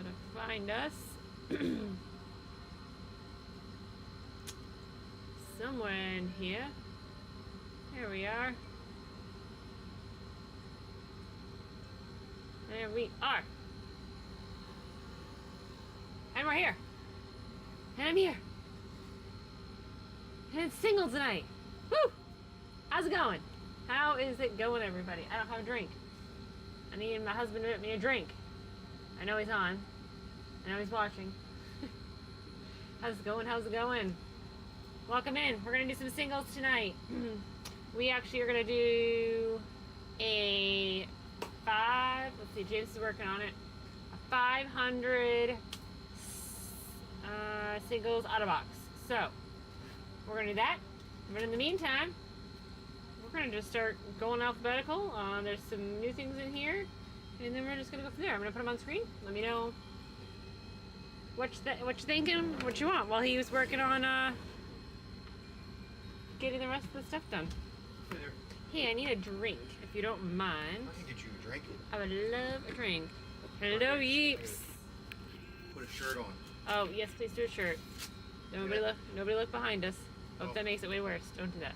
Gotta find us. Somewhere in here. Here we are. There we are. And we're here. And I'm here. And it's single tonight. Woo! How's it going? How is it going, everybody? I don't have a drink. I need my husband to get me a drink. I know he's on. I know he's watching. How's it going? How's it going? Welcome in. We're going to do some singles tonight. We actually are going to do a let's see, James is working on it. A 500 singles Autobox. So, we're going to do that. But in the meantime, we're going to just start going alphabetical. There's some new things in here. And then we're just going to go from there. I'm going to put them on screen. Let me know what you're thinking, what you want, while he was working on getting the rest of the stuff done. Hey there. Hey, I need a drink, if you don't mind. I can get you a drink. I would love a drink. Hello, Yeeps. Put a shirt on. Oh, yes, please do a shirt. Nobody look behind us. Hope that makes it way worse. Don't do that.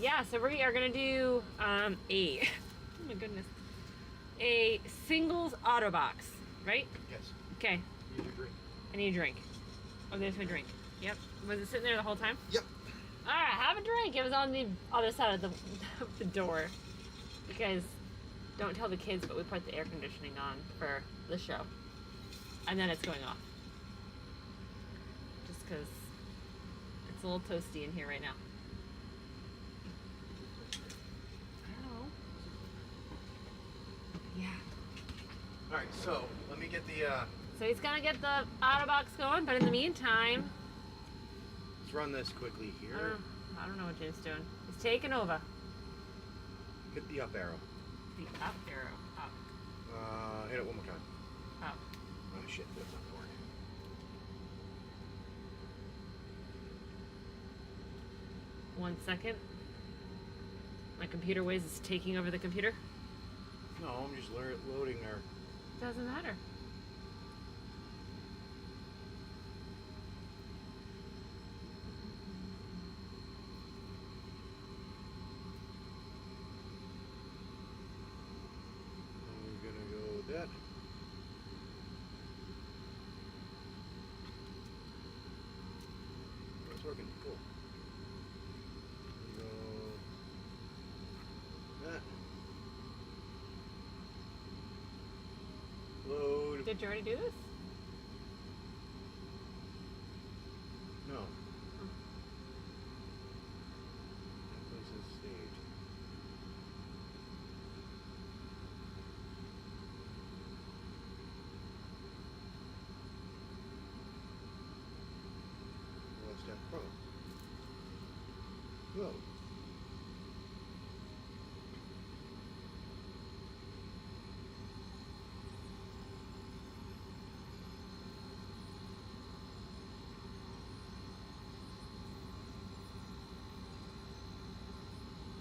Yeah, so we are going to do oh my goodness, a singles Autobox, right? Yes. Okay. You need a drink. I need a drink. Oh, there's my drink. Yep. Was it sitting there the whole time? Yep. Alright, have a drink. It was on the other side of the door. Because, don't tell the kids, but we put the air conditioning on for the show. And then it's going off. Just because it's a little toasty in here right now. I don't know. Yeah. Alright, so let me get the So he's gonna get the Autobox going, but in the meantime, let's run this quickly here. I don't know what Jim's doing. He's taking over. Hit the up arrow. The up arrow. Up. Hit it one more time. Up. Oh shit, that's not working. One second. My computer ways is taking over the computer. No, I'm just loading our... Doesn't matter. We're gonna go with that. Oh, it's working. Cool. Go that. Load. Did you already do this? No. That place is stage. What's that from? Whoa.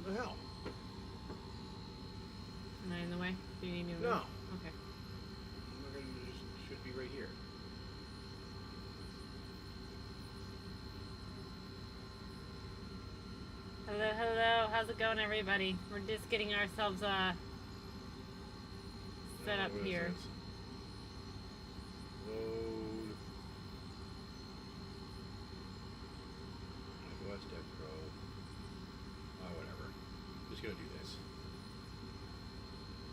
What the hell? Am I in the way? Do you need me to move? No. Okay. We're gonna just should be right here. Hello, hello. How's it going, everybody? We're just getting ourselves set up What here. is this? Load. West Deck Pro. Oh, whatever. Just gonna do this.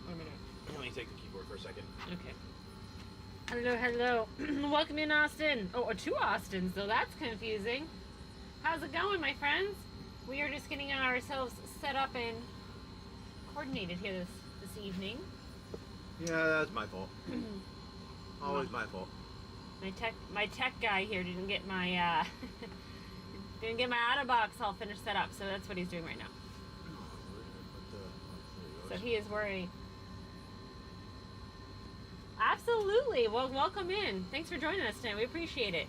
What am I doing? Let me take the keyboard for a second. Okay. Hello, hello. Welcome in, Austin. Oh, two Austins, though. That's confusing. How's it going, my friends? We are just getting ourselves set up and coordinated here this evening. Yeah, that's my fault. Always my fault. My tech guy here didn't get my Autobox all finished set up, so that's what he's doing right now. So he is worried. Absolutely. Well, welcome in. Thanks for joining us tonight. We appreciate it.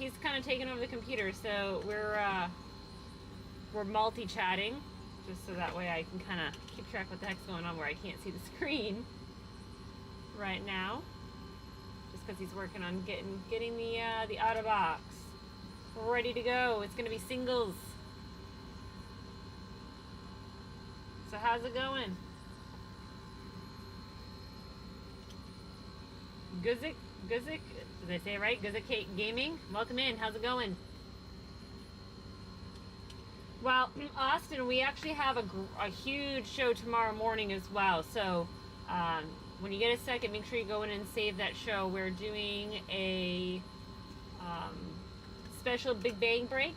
He's kind of taking over the computer, so we're multi-chatting, just so that way I can kind of keep track of what the heck's going on where I can't see the screen. right now, just because he's working on getting the Autobox ready to go. It's gonna be singles. So how's it going? Guzik, did I say it right? Guzik Gaming, welcome in. How's it going? Well, Austin, we actually have a huge show tomorrow morning as well. So when you get a second, make sure you go in and save that show. We're doing a special Big Bang break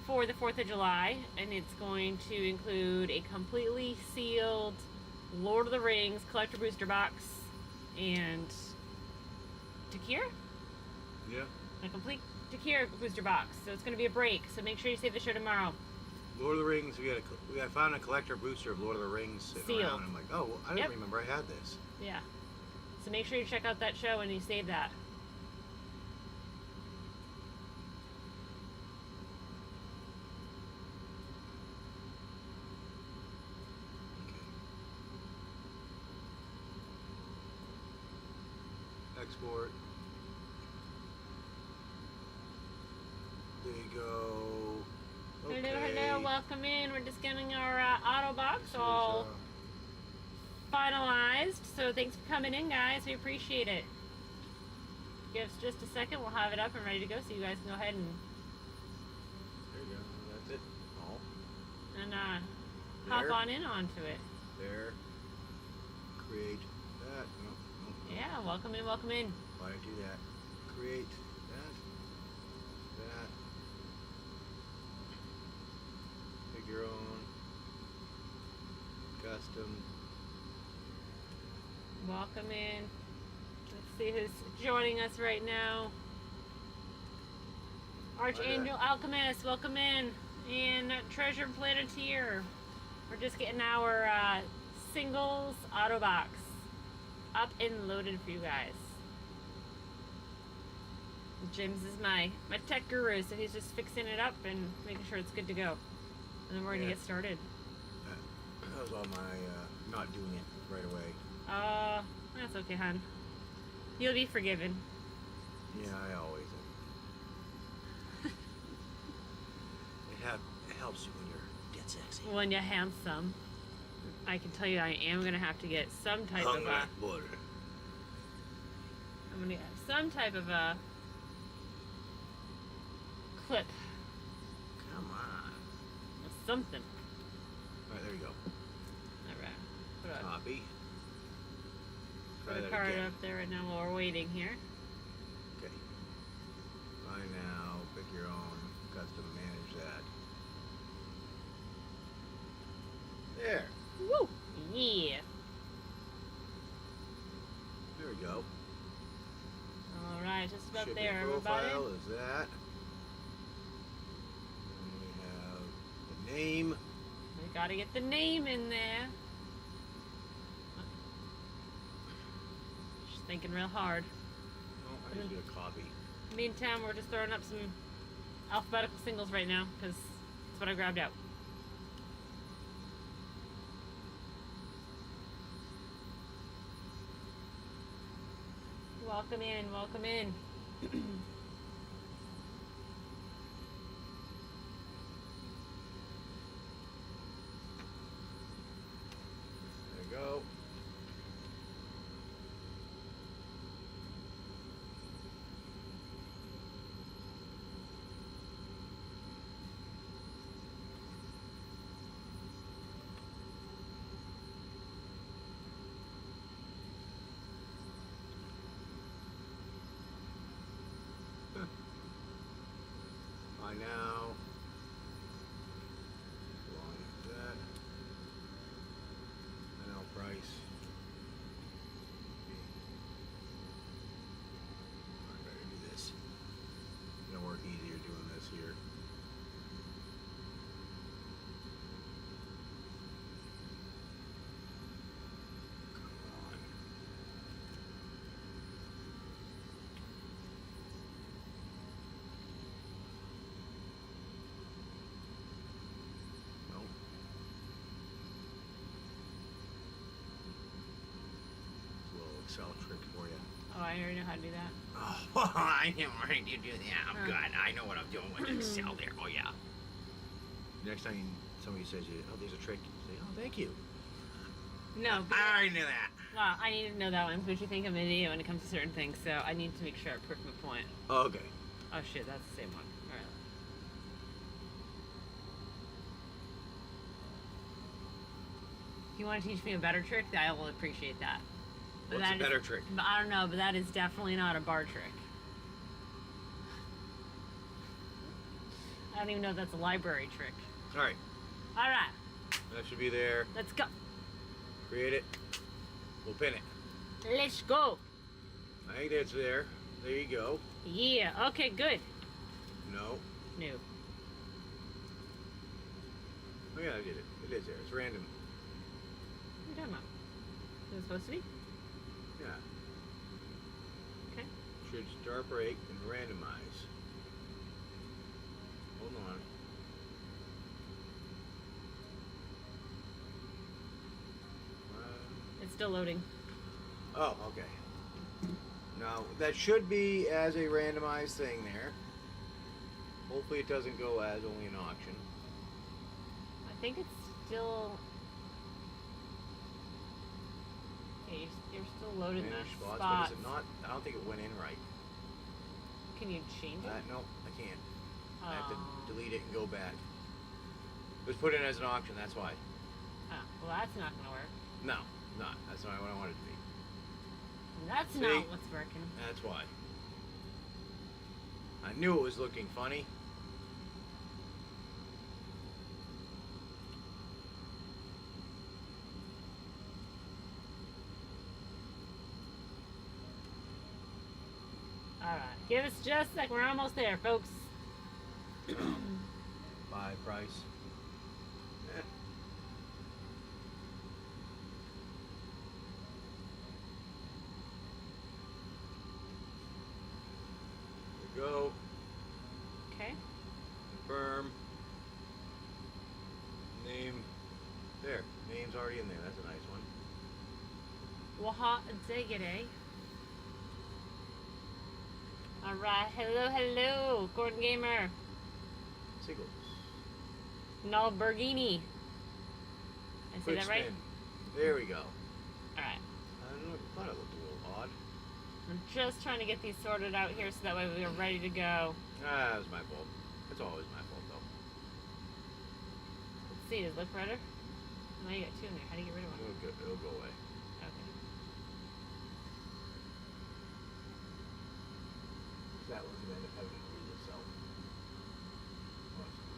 for the 4th of July, and it's going to include a completely sealed Lord of the Rings collector booster box and Takir? Yeah. A complete Takir booster box. So it's going to be a break. So make sure you save the show tomorrow. Lord of the Rings. I found a collector booster of Lord of the Rings sitting Sealed. around. And I'm like, oh, well, I didn't remember I had this. Yeah. So make sure you check out that show and you save that. Okay. Export. There you go. Okay. Hello, welcome in. We're just getting our Autobox all finalized. So thanks for coming in, guys. We appreciate it. Give us just a second. We'll have it up and ready to go, so you guys can go ahead and There you go. That's it. All. and hop on in onto it. There. Create that. No. Yeah, welcome in, welcome in. Why did I do that? Create that. That. Pick your own. Custom. Welcome in. Let's see who's joining us right now. Archangel Alchemist, welcome in. And Treasure Planeteer. We're just getting our singles Autobox up and loaded for you guys. James is my tech guru, so he's just fixing it up and making sure it's good to go. And then we're gonna get started. That was all my not doing it right away. That's okay, hon. You'll be forgiven. Yeah, I always am. It helps you when you're dead sexy. When you're handsome. I can tell you I am going to have to get some type of a... butter. I'm going to get some type of a clip. Come on. Something. Alright, there you go. Alright. Put a, Copy. Try put a that card again. up there right now while we're waiting here. Okay. Buy now, pick your own, custom manage that. There. Woo! Yeah. There we go. Alright, just about Shipping there, profile everybody. is that. And we have the name. We gotta get the name in there. Just thinking real hard. Oh, I just did a copy. Meantime, we're just throwing up some alphabetical singles right now, because that's what I grabbed out. Welcome in, welcome in. There you go. I already know how to do that. Oh, I know how to do that. I'm good. I know what I'm doing with Excel there. Oh, yeah. Next time somebody says, oh, there's a trick, you say, oh, thank you. No. I already knew that. Well, I need to know that one, what you think of video when it comes to certain things, so I need to make sure I prove my point. Oh, okay. Oh, shit, that's the same one. Alright. If you want to teach me a better trick, I will appreciate that. But What's that a better trick? I don't know, but that is definitely not a bar trick. I don't even know if that's a library trick. Alright. Alright. That should be there. Let's go. Create it. We'll pin it. Let's go. I think that's there. There you go. Yeah, okay, good. No. No. Oh, yeah, I did it. It is there. It's random. What are you talking about? Is it supposed to be? Yeah. Okay. Should start break and randomize. Hold on. It's still loading. Oh, okay. Now, that should be as a randomized thing there. Hopefully it doesn't go as only an auction. I think it's still... Yeah, you're still loading that Manage spots, spot. but is it not? I don't think it went in right. Can you change it? No, I can't. Oh. I have to delete it and go back. It was put in as an auction, that's why. Oh, well, that's not going to work. No, not. That's not what I wanted it to be. That's See? not what's working. That's why. I knew it was looking funny. Alright, give us just a sec. We're almost there, folks. Buy price. Go. Okay. Confirm. Name. There. Name's already in there. That's a nice one. Waha diggity. Alright, hello, hello, Gordon Gamer. Siggles. No Bergini. I say Quick that right? spin. There we go. Alright. I don't know. I thought it looked a little odd. I'm just trying to get these sorted out here so that way we are ready to go. Ah, that was my fault. It's always my fault, though. Let's see, does it look better? Oh, you got two in there. How do you get rid of one? It'll go away. Okay. That one's going to end up having to read itself.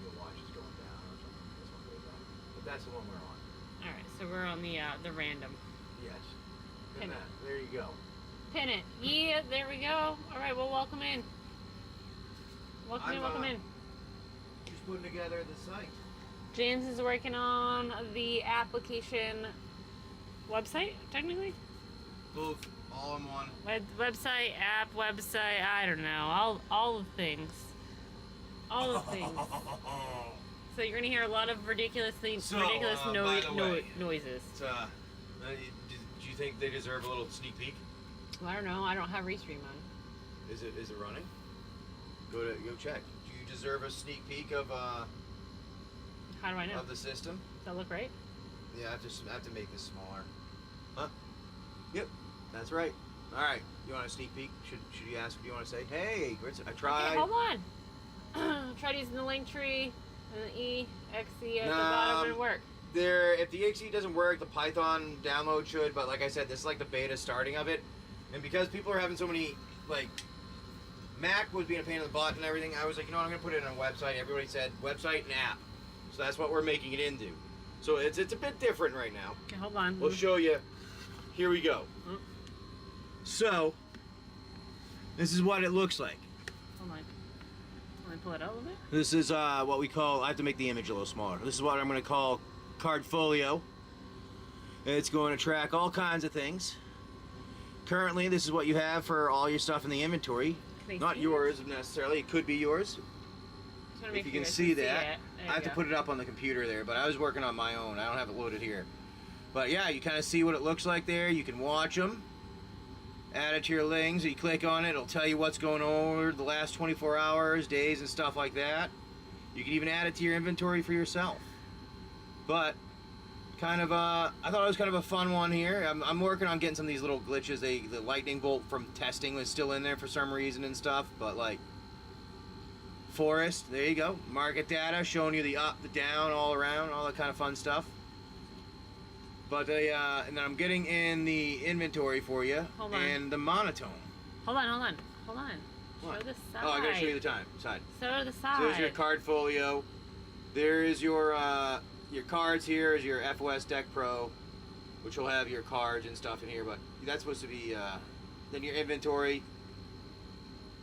You'll watch it's going down or something. This one goes up. But that's the one we're on. Alright, so we're on the random. Yes. Pin And it. that. There you go. Pin it. Yeah, there we go. Alright, well, welcome in. Welcome in, welcome in. Just putting together the site. James is working on the application website, technically? Both, all in one. Website, app, website, I don't know. All the things. All the things. So you're gonna hear a lot of ridiculous things, So, ridiculous by the way, noises. Do you think they deserve a little sneak peek? Well, I don't know. I don't have Restream on. Is it running? Go check. Do you deserve a sneak peek of How do I know? of the system? Does that look right? Yeah, I have to make this smaller. Huh? Yep, that's right. All right, you want a sneak peek? Should you ask? Do you want to say, hey, Grits, I tried. Okay, hold on. Tried using the link tree and the EXE at the bottom didn't work. If the EXE doesn't work, the Python download should. But like I said, this is like the beta starting of it, and because people are having so many Mac was being a pain in the butt and everything, I was like, you know what, I'm gonna put it on a website. Everybody said website and app, so that's what we're making it into. So it's a bit different right now. Okay, hold on. We'll show you. Here we go. So, this is what it looks like. Hold on. Let me pull it out a little bit. This is what we call, I have to make the image a little smaller. This is what I'm going to call Cardfolio. It's going to track all kinds of things. Currently, this is what you have for all your stuff in the inventory. Not yours necessarily, it could be yours. If you can see that. I have to put it up on the computer there, but I was working on my own. I don't have it loaded here. But yeah, you kind of see what it looks like there. You can watch them. Add it to your lings. You click on it, it'll tell you what's going on over the last 24 hours, days, and stuff like that. You can even add it to your inventory for yourself. But kind of I thought it was kind of a fun one here. I'm working on getting some of these little glitches. The lightning bolt from testing was still in there for some reason and stuff, but like forest, there you go. Market data showing you the up, the down, all around, all that kind of fun stuff. But and then I'm getting in the inventory for you. Hold on. And the monotone. Hold on. What? Show the side. Oh, I gotta show you the side. Show the side. So there's your card folio. There is your cards here is your FOS Deck Pro, which will have your cards and stuff in here, but that's supposed to be then your inventory.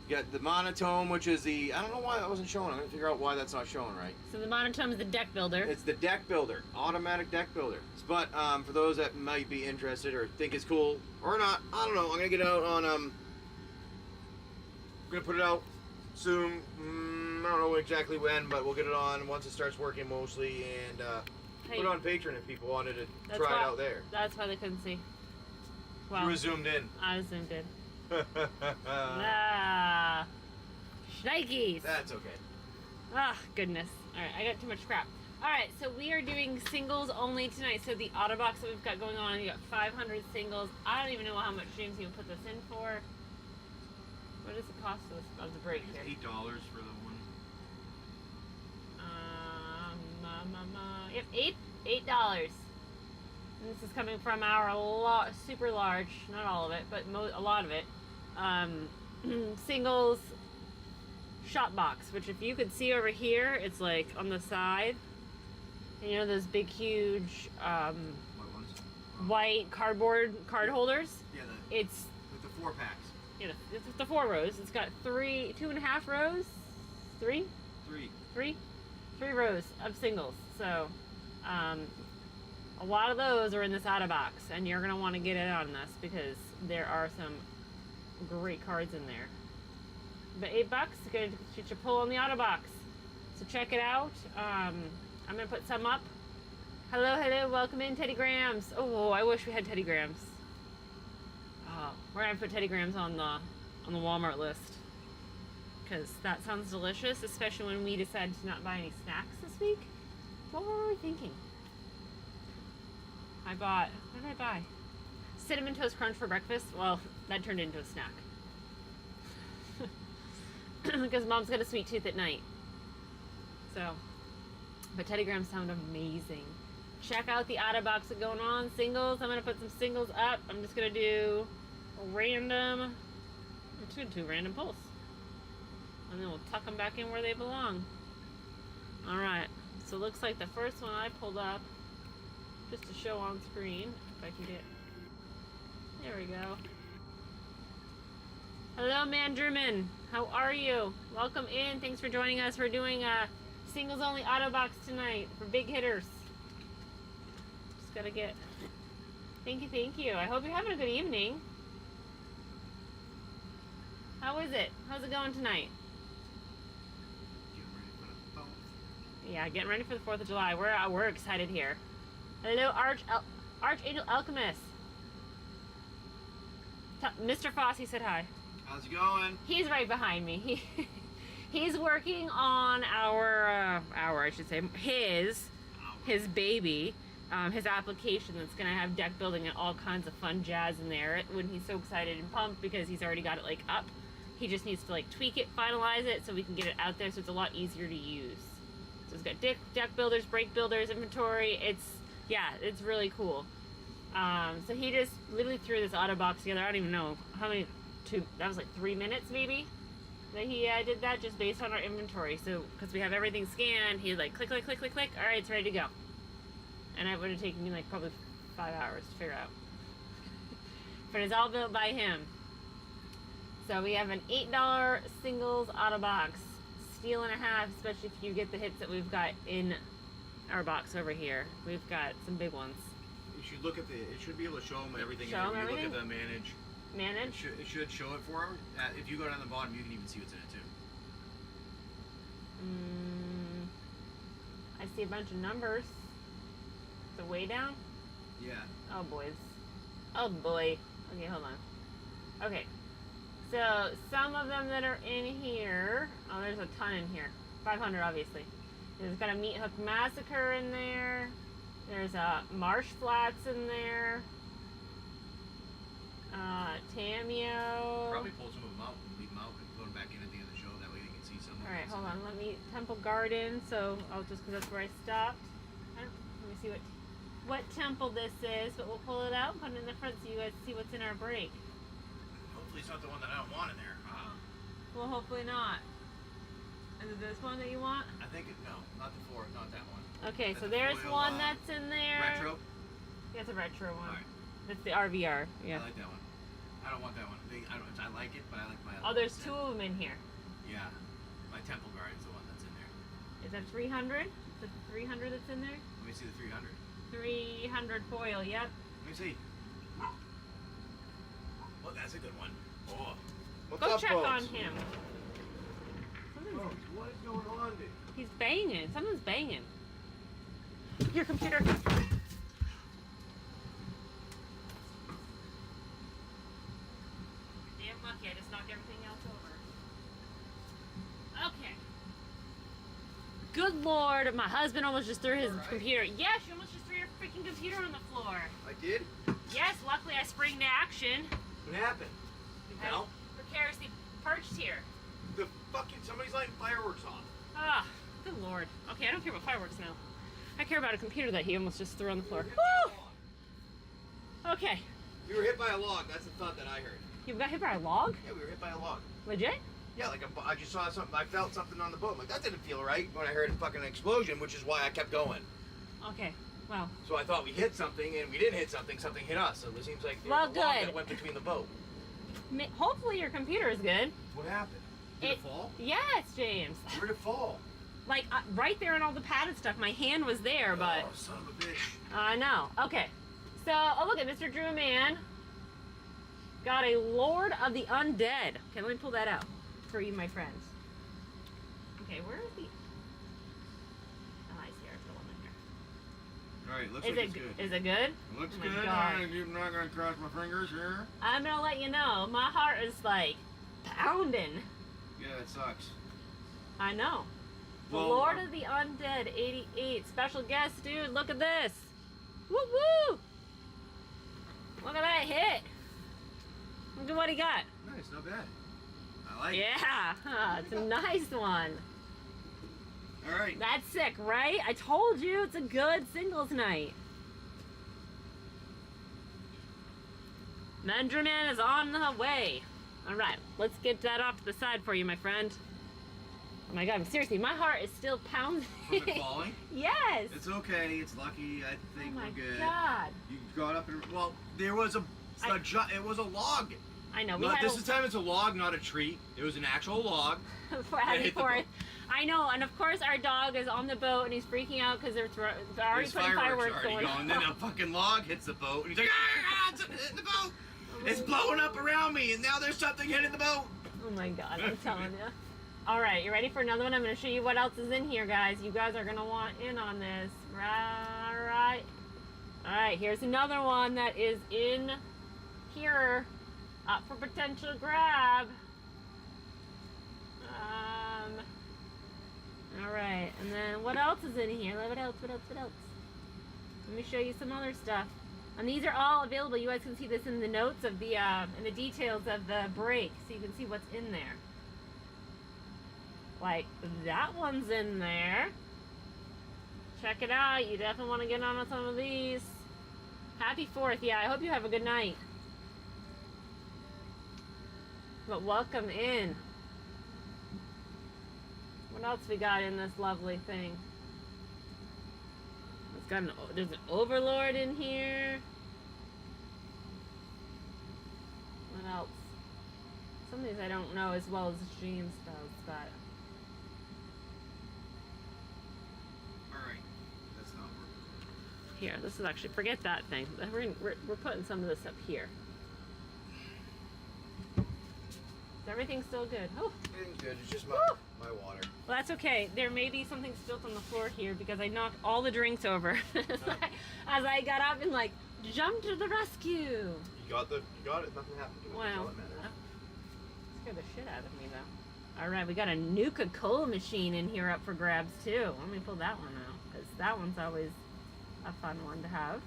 You got the monotone, which is I don't know why that wasn't showing. I'm gonna figure out why that's not showing right. So the monotone is the deck builder. It's the deck builder, automatic deck builder. But for those that might be interested or think it's cool or not, I don't know. I'm gonna get it out on I'm gonna put it out soon. I don't know exactly when, but we'll get it on once it starts working mostly, and put it on Patreon if people wanted to try it out there. That's why they couldn't see. Well, You were zoomed in. I was zoomed in. Ah, shnikes. That's okay. Ah, goodness. All right, I got too much crap. All right, so we are doing singles only tonight. So the Autobox that we've got going on, you got 500 singles. I don't even know how much James even put this in for. What does it cost of the break here? $8 for the one. Yep, $8. And this is coming from our super large, not all of it, but a lot of it, singles shop box. Which, if you could see over here, it's like on the side. And you know those big, huge, What ones? white cardboard card holders. Yeah, It's with the 4-packs. you know, it's the 4 rows. It's got 2.5 rows, three rows of singles. So, a lot of those are in this Autobox, and you're gonna want to get in on this because there are some great cards in there. But $8 is gonna get you pull on the Autobox. So check it out. I'm gonna put some up. Hello, welcome in, Teddy Grams. Oh, I wish we had Teddy Grams. Oh, we're gonna put Teddy Grams on the Walmart list because that sounds delicious, especially when we decided to not buy any snacks this week. What were we thinking? What did I buy? Cinnamon Toast Crunch for breakfast. Well, that turned into a snack. Because Mom's got a sweet tooth at night. So, but Teddy Grahams sound amazing. Check out the Autobox that's going on. Singles. I'm going to put some singles up. I'm just going to do I'm just going to do random pulls. And then we'll tuck them back in where they belong. Alright. So it looks like the first one I pulled up, just to show on screen, if I can get, there we go. Hello, Manderman. How are you? Welcome in. Thanks for joining us. We're doing a singles only Autobox tonight for big hitters. Just gotta get, thank you. I hope you're having a good evening. How is it? How's it going tonight? Yeah, getting ready for the 4th of July. We're excited here. Hello, Archangel Alchemist. Mr. Fossey said hi. How's it going? He's right behind me. He's working on his baby, his application that's gonna have deck building and all kinds of fun jazz in there. When he's so excited and pumped because he's already got it like up. He just needs to like tweak it, finalize it, so we can get it out there so it's a lot easier to use. So it's got deck builders, break builders, inventory. It's really cool. So he just literally threw this Autobox together. I don't even know how many. That was like 3 minutes maybe that he did that just based on our inventory. So because we have everything scanned, he like click. All right, it's ready to go. And it would have taken me like probably 5 hours to figure out. But it's all built by him. So we have an $8 singles Autobox. Steal and a half, especially if you get the hits that we've got in our box over here. We've got some big ones. You should look at it should be able to show them everything. Show them everything? Look at the manage. Manage? It should show it for them. If you go down the bottom, you can even see what's in it too. I see a bunch of numbers. The way down? Yeah. Oh, boys. Oh, boy. Okay, hold on. Okay. So some of them that are in here. Oh, there's a ton in here. 500, obviously. There's got a Meat Hook Massacre in there. There's a Marsh Flats in there. Tameo. Probably pull some of them out and leave them out and put them back in at the end of the show. That way they can see some. All right, hold on. Let me Temple Garden. So I'll just because that's where I stopped. Let me see what temple this is, but we'll pull it out, put it in the front so you guys see what's in our break. Hopefully it's not the one that I don't want in there. Well, hopefully not. Is it this one that you want? I think no, not the four, not that one. Okay, That's so the there's foil, one that's in there. Retro. Yeah, it's a retro one. All right. That's the RVR. Yeah. I like that one. I don't want that one. I like it, but I like my. Oh, other there's one. two of them in here. Yeah, my Temple Guard is the one that's in there. Is that 300? Is it 300 that's in there? Let me see the 300. 300 foil. Yep. Let me see. Well, that's a good one. Oh. What's Go up, check folks? on him. Folks, what is going on, dude? He's banging. Someone's banging. Your computer. Damn lucky, I just knocked everything else over. Okay. Good lord, my husband almost just threw his computer. Yes, you almost just threw your freaking computer on the floor. I did? Yes, luckily I sprang to action. What happened? You I fell? precariously perched here. The fucking, somebody's lighting fireworks off. Ah, good lord. Okay, I don't care about fireworks now. I care about a computer that he almost just threw on the floor. Woo! Okay. We were hit by a log. That's the thought that I heard. You got hit by a log? Yeah, we were hit by a log. Legit? Yeah, like I just saw something. I felt something on the boat. I'm like, that didn't feel right when I heard a fucking explosion, which is why I kept going. Okay. Wow. So I thought we hit something, and we didn't hit something. Something hit us. So it seems like there Well, was a log good. that went between the boat. Hopefully your computer is good. What happened? Did it fall? Yes, James. Where'd it fall? Like right there in all the padded stuff. My hand was there, but Oh, son of a bitch. I know. Okay. So, oh look at Mr. Drew Man. Got a Lord of the Undead. Okay, let me pull that out for you, my friends. Okay, where is the? Oh, I see. There's the one in here. All right, looks Is like it it's good. is it good? Looks Oh my good. God. I'm not gonna cross my fingers here. I'm gonna let you know. My heart is like pounding. Yeah, it sucks. I know. The Well, Lord of the Undead 88. Special guest, dude. Look at this. Woo woo! Look at that hit. Look at what he got. Nice, not bad. I like it. Yeah, it's a nice one. All right. That's sick, right? I told you it's a good singles night. Benjamin is on the way. All right, let's get that off to the side for you, my friend. Oh my God, seriously, my heart is still pounding. From it falling? Yes. It's okay. It's lucky. I Oh think my we're good. God. You got up and well, there was it was a log. I know. We Not, had this time it's a log, not a tree. It was an actual log. for heavy hit the for boat. I know, and of course our dog is on the boat and he's freaking out because they're already There's putting fireworks already going. And then a fucking log hits the boat, and he's like, ah, it's hitting the boat. It's blowing up around me, and now there's something hitting the boat. Oh my God, I'm telling you. All right, you ready for another one? I'm going to show you what else is in here, guys. You guys are going to want in on this. Right. All right, here's another one that is in here, up for potential grab. All right, and then what else is in here? What else? Let me show you some other stuff. And these are all available. You guys can see this in the notes of the, in the details of the break, so you can see what's in there. Like, that one's in there. Check it out. You definitely want to get on with some of these. Happy 4th. Yeah, I hope you have a good night. But welcome in. What else we got in this lovely thing? It's got there's an Overlord in here. What else? Some of these I don't know as well as James does, but... Alright, that's not working. Here, this is actually, forget that thing. We're putting some of this up here. Is everything still good? Oh, Everything's good. It's just Woo! my water. well, that's okay. There may be something spilt on the floor here because I knocked all the drinks over as I got up and like jump to the rescue. You got it. Nothing happened to it. Wow. That's all that matters. Scared the shit out of me though. All right, we got a Nuka-Cola machine in here up for grabs too. Let me pull that one out because that one's always a fun one to have.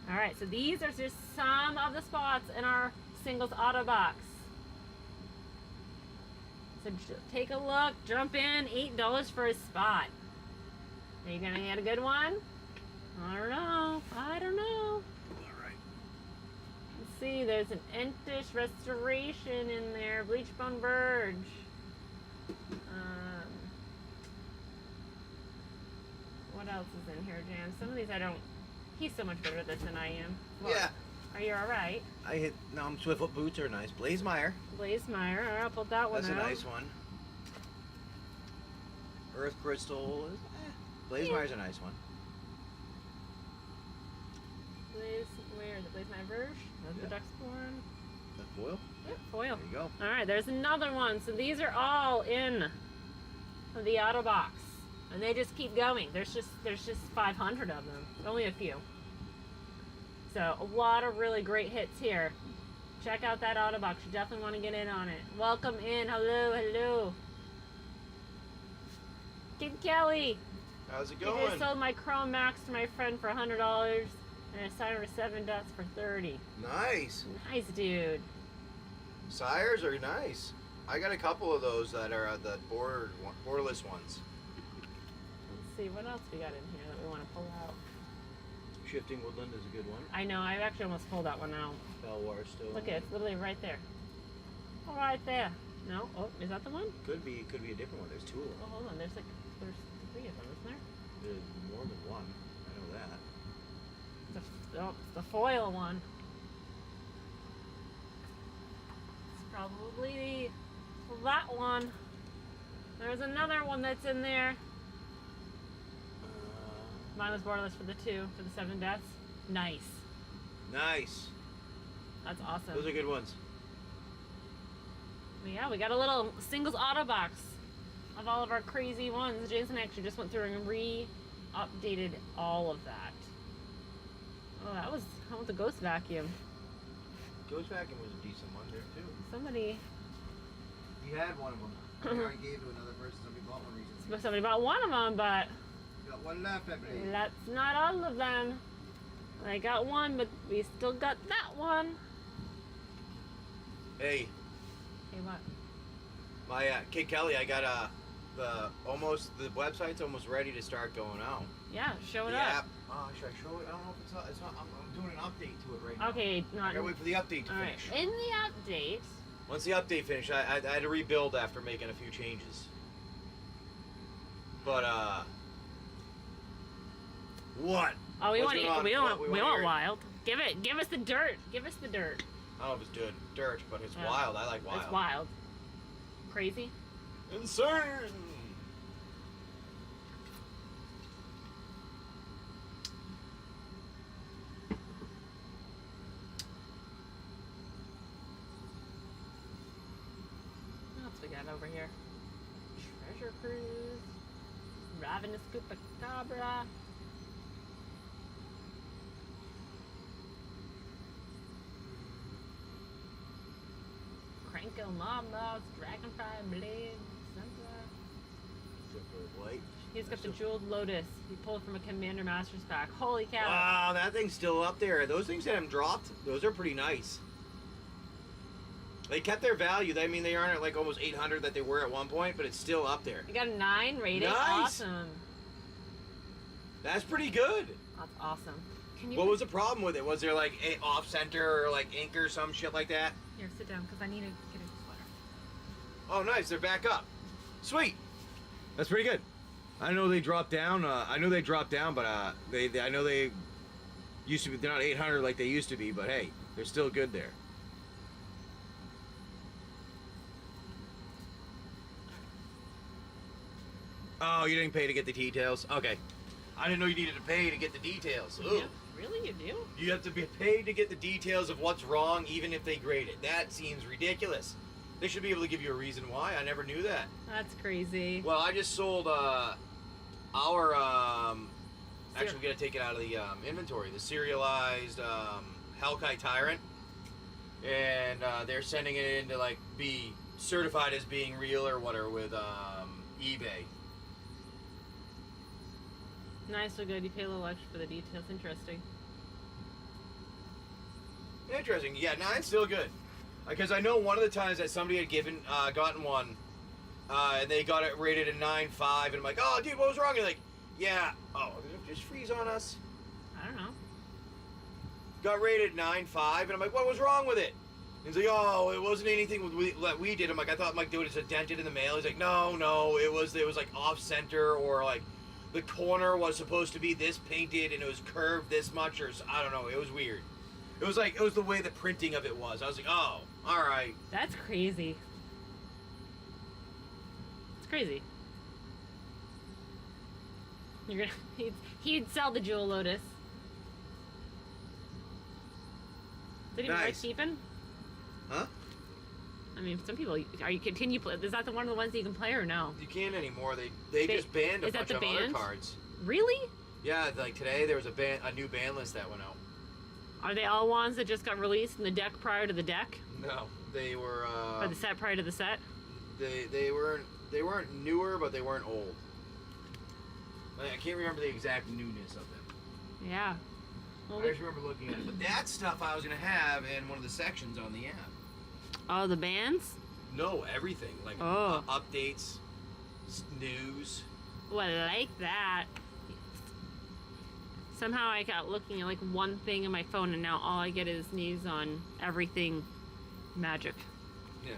All right, so these are just some of the spots in our singles Autobox. So take a look, jump in, $8 for a spot. Are you gonna get a good one? I don't know. All right. Let's see, there's an Entish Restoration in there, Bleachbone Verge. What else is in here, Jan? Some of these I don't. He's so much better at this than I am. Look, Yeah. Are you all right? Swiftfoot boots are nice. Blazemeyer. Blazemeyer. All right, I'll pull that one That's out. a nice one. Earth Crystal is. Blazemeyer's a nice one. Where is it? Blazemeyer Verge? That's the Ducksborn. That foil? Yep, foil. There you go. All right, there's another one. So these are all in the Autobox, and they just keep going. There's just 500 of them. Only a few. So a lot of really great hits here. Check out that Autobox. You definitely want to get in on it. Welcome in. Hello, hello. Kid Kelly. How's it I going? just sold my Chrome Max to my friend for $100, and I signed her 7 dots for 30. Nice. Nice, dude. Sires are nice. I got a couple of those that are the borderless ones. Let's see, what else we got in here that we want to pull out? Shifting Woodland is a good one. I know, I actually almost pulled that one out. Belwar still. Look, it's literally right there. Oh, right there. No? Oh, is that the one? Could be a different one. There's two of them. Oh, hold on. There's 3 of them, isn't there? There's more than one. I know that. It's the foil one. It's probably that one. There's another one that's in there. Mine was borderless for the 2, for the 7 deaths. Nice. Nice. That's awesome. Those are good ones. Well, yeah, we got a little singles Autobox of all of our crazy ones. Jason actually just went through and re-updated all of that. Oh, how about the Ghost Vacuum? Ghost Vacuum was a decent one there too. Somebody You had one of them. I already gave to another person. Somebody bought one recently. Somebody bought one of them, but You got one left, I believe. that's not all of them. I got one, but we still got that one. Hey, Hey, what? my Kid Kelly, I got the website's almost ready to start going out. Yeah, show it The up. app. Should I show it? I don't know if it's not. I'm doing an update to it right now. Okay, I not. gotta wait for the update to All right. finish. In the update, Once the update finished, I had to rebuild after making a few changes. But what? oh, we What's want going on? we What, want we wanna hear it? wild. Give us the dirt. Give us the dirt. I don't know if it's dirt, but it's Yeah. wild. I like wild. It's wild. Crazy. Insane. What else we got over here? Treasure Cruise. Ravenous Chupacabra. Cranko Mob Mouse, Dragonfly Blade, Sempra. White. He's got the Jeweled Lotus. He pulled from a Commander Masters pack. Holy cow. Wow, that thing's still up there. Those things that have dropped, those are pretty nice. They kept their value. I mean, they aren't at like almost 800 that they were at one point, but it's still up there. You got a 9 rating. Nice. Awesome. That's pretty good. That's awesome. Can you What was the problem with it? Was there like off center or like ink or some shit like that? Here, sit down, because I need to get a sweater. Oh, nice. They're back up. Sweet. That's pretty good. I know they dropped down. I know they dropped down, but they I know they used to be. They're not 800 like they used to be, but hey, they're still good there. Oh, you didn't pay to get the details? Okay. I didn't know you needed to pay to get the details. Ooh. Yeah, really, you do? You have to be paid to get the details of what's wrong, even if they grade it. That seems ridiculous. They should be able to give you a reason why. I never knew that. That's crazy. Well, I just sold our Actually, we gotta take it out of the inventory. The serialized Hellkite Tyrant, and they're sending it in to like be certified as being real or whatever with eBay. Nice or good. You pay a little extra for the details. Interesting. Interesting. Yeah, 9's still good. Because I know one of the times that somebody had gotten one, and they got it rated a 9.5, and I'm like, oh, dude, what was wrong? And like, yeah, oh, did it just freeze on us? I don't know. Got rated 9.5, and I'm like, what was wrong with it? And he's like, oh, it wasn't anything that we did. I'm like, I thought, like, dude, it's a dented in the mail. He's like, no, it was like off center, or like the corner was supposed to be this painted, and it was curved this much, or I don't know. It was weird. It was the way the printing of it was. I was like, oh, all right. That's crazy. It's crazy. You're gonna he'd sell the Jewel Lotus. Is it even worth keeping? Huh? I mean, some people can you play? Is that one of the ones that you can play or no? You can't anymore. They just banned a bunch of other cards. Really? Yeah, like today there was a new ban list that went out. Are they all ones that just got released in the deck prior to the deck? No, they were. Or the set prior to the set? They weren't newer, but they weren't old. I can't remember the exact newness of them. Yeah. Well, I just remember looking at it. But that stuff I was gonna have in one of the sections on the app. Oh, the bands? No, everything like updates, news. Well, I like that. Somehow I got looking at like one thing in my phone, and now all I get is news on everything Magic. Yeah.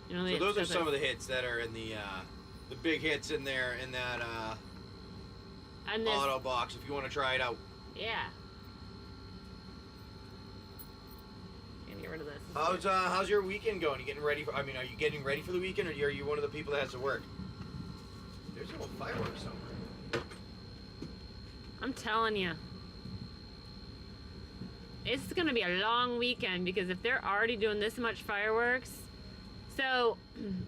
You know, so those are some of the hits that are in the big hits in there in that Autobox. If you want to try it out. Yeah. Gonna get rid of this. How's your weekend going? You getting ready for? I mean, are you getting ready for the weekend, or are you one of the people that has to work? There's a little fireworks somewhere. I'm telling you. It's going to be a long weekend because if they're already doing this much fireworks. So,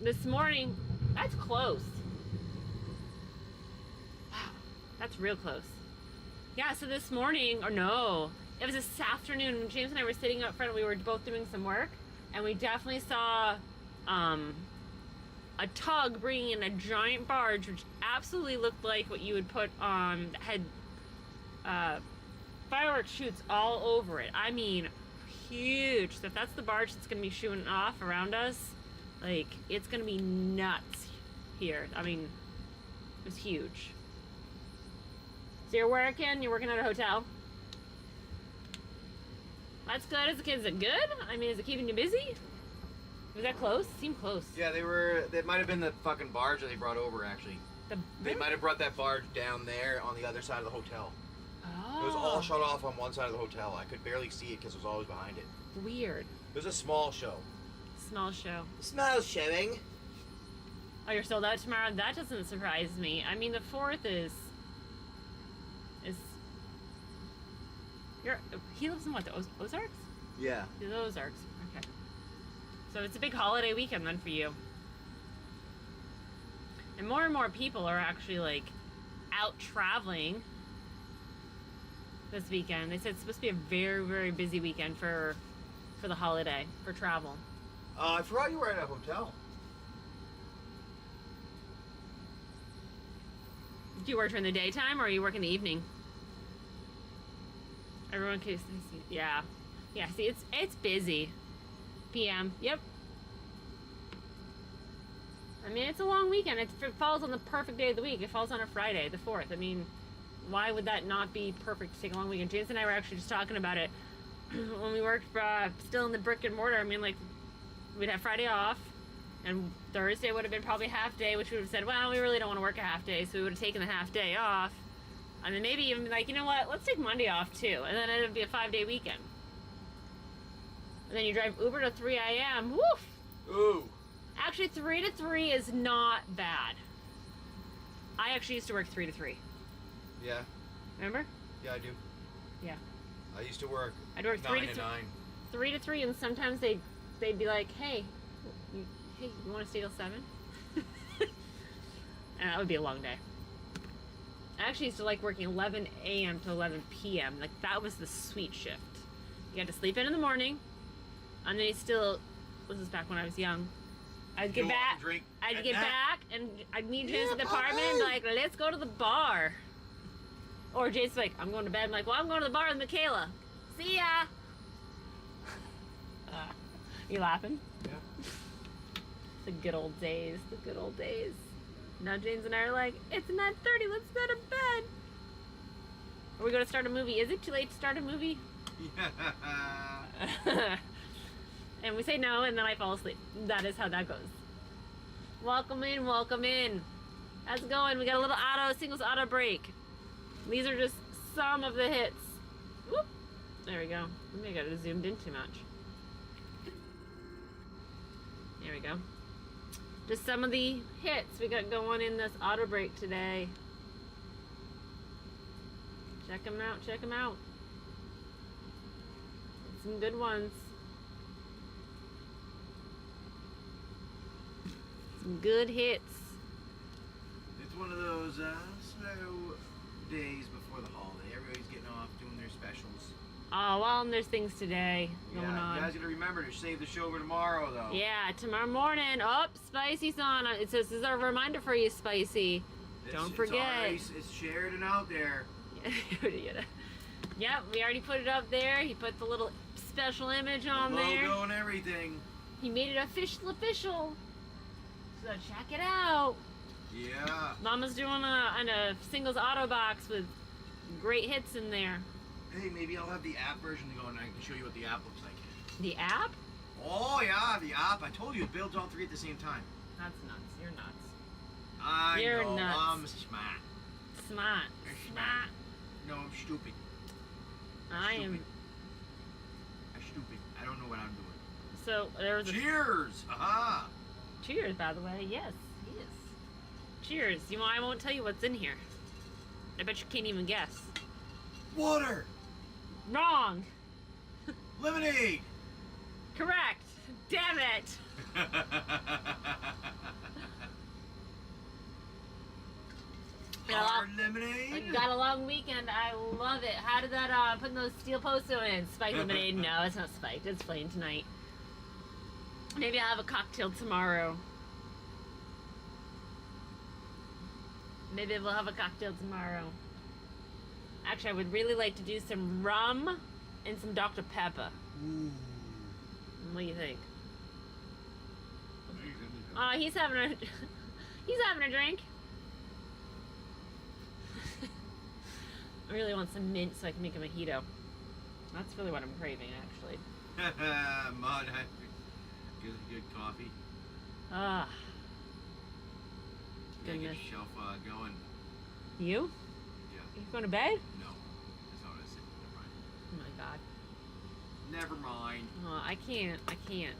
this morning, that's close. Wow, that's real close. Yeah, so this morning, or no, it was this afternoon when James and I were sitting up front. We were both doing some work, and we definitely saw a tug bringing in a giant barge, which absolutely looked like what you would put on, had fireworks shoots all over it. I mean, huge. So if that's the barge that's going to be shooting off around us, like, it's going to be nuts here. I mean, it was huge. So you're working at a hotel? That's good. Is it good? I mean, is it keeping you busy? Was that close? It seemed close. Yeah, that might have been the fucking barge that they brought over, actually. They might have brought that barge down there on the other side of the hotel. Oh. It was all shut off on one side of the hotel. I could barely see it because it was always behind it. Weird. It was a small show. Small show. Small showing. Oh, you're sold out tomorrow? That doesn't surprise me. I mean, the 4th is... He lives in what, the Ozarks? Yeah. The Ozarks. Okay. So it's a big holiday weekend then for you. And more people are actually, like, out traveling this weekend. They said it's supposed to be a very, very busy weekend for the holiday, for travel. I forgot you were at a hotel. Do you work during the daytime, or you work in the evening? Everyone can see. Yeah. Yeah, see, it's busy. PM. Yep. I mean, it's a long weekend. It falls on the perfect day of the week. It falls on a Friday, the 4th. I mean, why would that not be perfect to take a long weekend? James and I were actually just talking about it when we worked still in the brick and mortar. I mean, like, we'd have Friday off, and Thursday would have been probably half day, which we would have said, well, we really don't want to work a half day, so we would have taken the half day off. And then maybe even be like, you know what, let's take Monday off too. And then it'd be a 5-day weekend. And then you drive Uber to 3 a.m. Woof! Ooh. Actually, 3 to 3 is not bad. I actually used to work 3 to 3. Yeah. Remember? Yeah, I do. Yeah. I used to work. I'd work 9 to 9. 3 to 3, and sometimes they'd be like, hey, you want to stay till 7? And that would be a long day. I actually used to like working 11 a.m. to 11 p.m. Like, that was the sweet shift. You had to sleep in the morning, and then you still, this was back when I was young. I'd get back, and I'd meet James at the apartment and be like, let's go to the bar. Or James like, I'm going to bed. I'm like, well, I'm going to the bar with Michaela. See ya. You laughing? Yeah. The good old days. The good old days. Now James and I are like, it's 9:30. Let's go to bed. Are we going to start a movie? Is it too late to start a movie? And we say no, and then I fall asleep. That is how that goes. Welcome in, welcome in. How's it going? We got a little singles auto break. These are just some of the hits. Whoop. There we go. Maybe I got it zoomed in too much. There we go. Just some of the hits we got going in this auto break today. Check them out, check them out. Some good ones. Some good hits. It's one of those slow days before the holiday. Everybody's getting off, doing their specials. Oh, well, and there's things today going on. You guys gotta remember to save the show for tomorrow, though. Yeah, tomorrow morning. Oh, Spicy's on. It says, this is our reminder for you, Spicy. Don't forget. It's shared and out there. Yep, we already put it up there. He put the little special image on the there. Logo and everything. He made it official. So check it out. Yeah. Mama's doing a singles Autobox with great hits in there. Hey, maybe I'll have the app version going and I can show you what the app looks like. The app? Oh, yeah, the app. I told you it builds all three at the same time. That's nuts. You're nuts. I know. Nuts. I'm smart. Smart. Smart. No, I'm stupid. I'm stupid. I don't know what I'm doing. So, there was Cheers! Aha! Cheers, by the way. Yes. Cheers. You know, I won't tell you what's in here. I bet you can't even guess. Water! Wrong. Lemonade! Correct. Damn it. Hard lemonade? Got a long weekend. I love it. How did that, putting those steel posts in? Spiked lemonade? No, it's not spiked. It's plain tonight. Maybe I'll have a cocktail tomorrow. Maybe we'll have a cocktail tomorrow. Actually, I would really like to do some rum and some Dr. Pepper. Ooh. What do you think? He's having a he's having a drink. I really want some mint so I can make a mojito. That's really what I'm craving, actually. Mud, good coffee. Ah. Gotta get Goodness. yourself going. You? Yeah. You going to bed? No. That's not what I said. Oh my god. Never mind. Oh, I can't.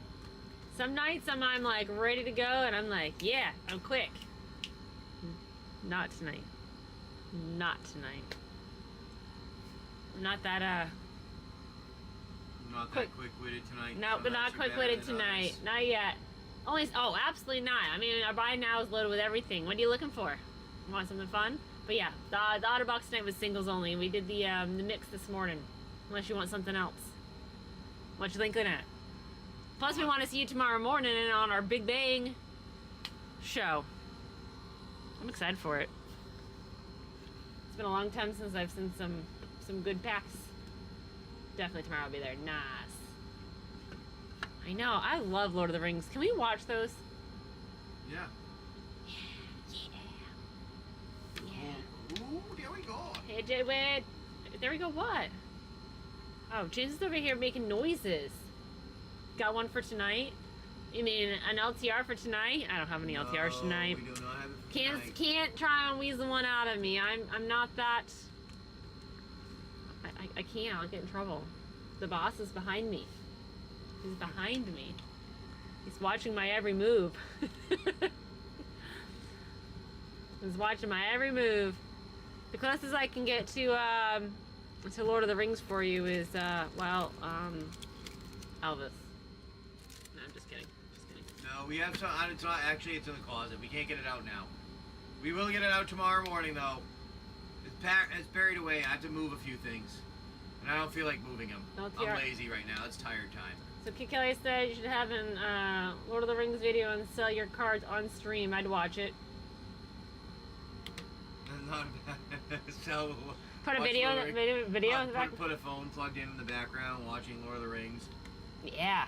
Some nights I'm like ready to go and I'm like, yeah, I'm quick. Not tonight. Not tonight. I'm not that Not that quick-witted tonight. no, but not quick-witted tonight. Not yet. Absolutely not. I mean, our buy now is loaded with everything. What are you looking for? You want something fun? But yeah, the Autobox tonight was singles only. We did the mix this morning. Unless you want something else. What you thinking at? Plus, we want to see you tomorrow morning on our Big Bang show. I'm excited for it. It's been a long time since I've seen some good packs. Definitely tomorrow I'll be there. Nice. I know. I love Lord of the Rings. Can we watch those? Yeah. Yeah. Ooh, there we go. Hey, wait. There we go. What? Oh, James is over here making noises. Got one for tonight? You mean an LTR for tonight? I don't have any LTRs tonight. We do not have it for tonight. Can't try and weasel one out of me. I'm not that. I can't. I'll get in trouble. The boss is behind me. He's behind me. He's watching my every move. He's watching my every move. The closest I can get to Lord of the Rings for you is Elvis. No, I'm just kidding. No, we have some. Actually, it's in the closet. We can't get it out now. We will get it out tomorrow morning, though. it's buried away. I have to move a few things. And I don't feel like moving them. Well, I'm lazy right now. It's tired time. So Kid Kelly said you should have an Lord of the Rings video and sell your cards on stream. I'd watch it. Not so. Put a video in the back. Put a phone plugged in the background, watching Lord of the Rings. Yeah.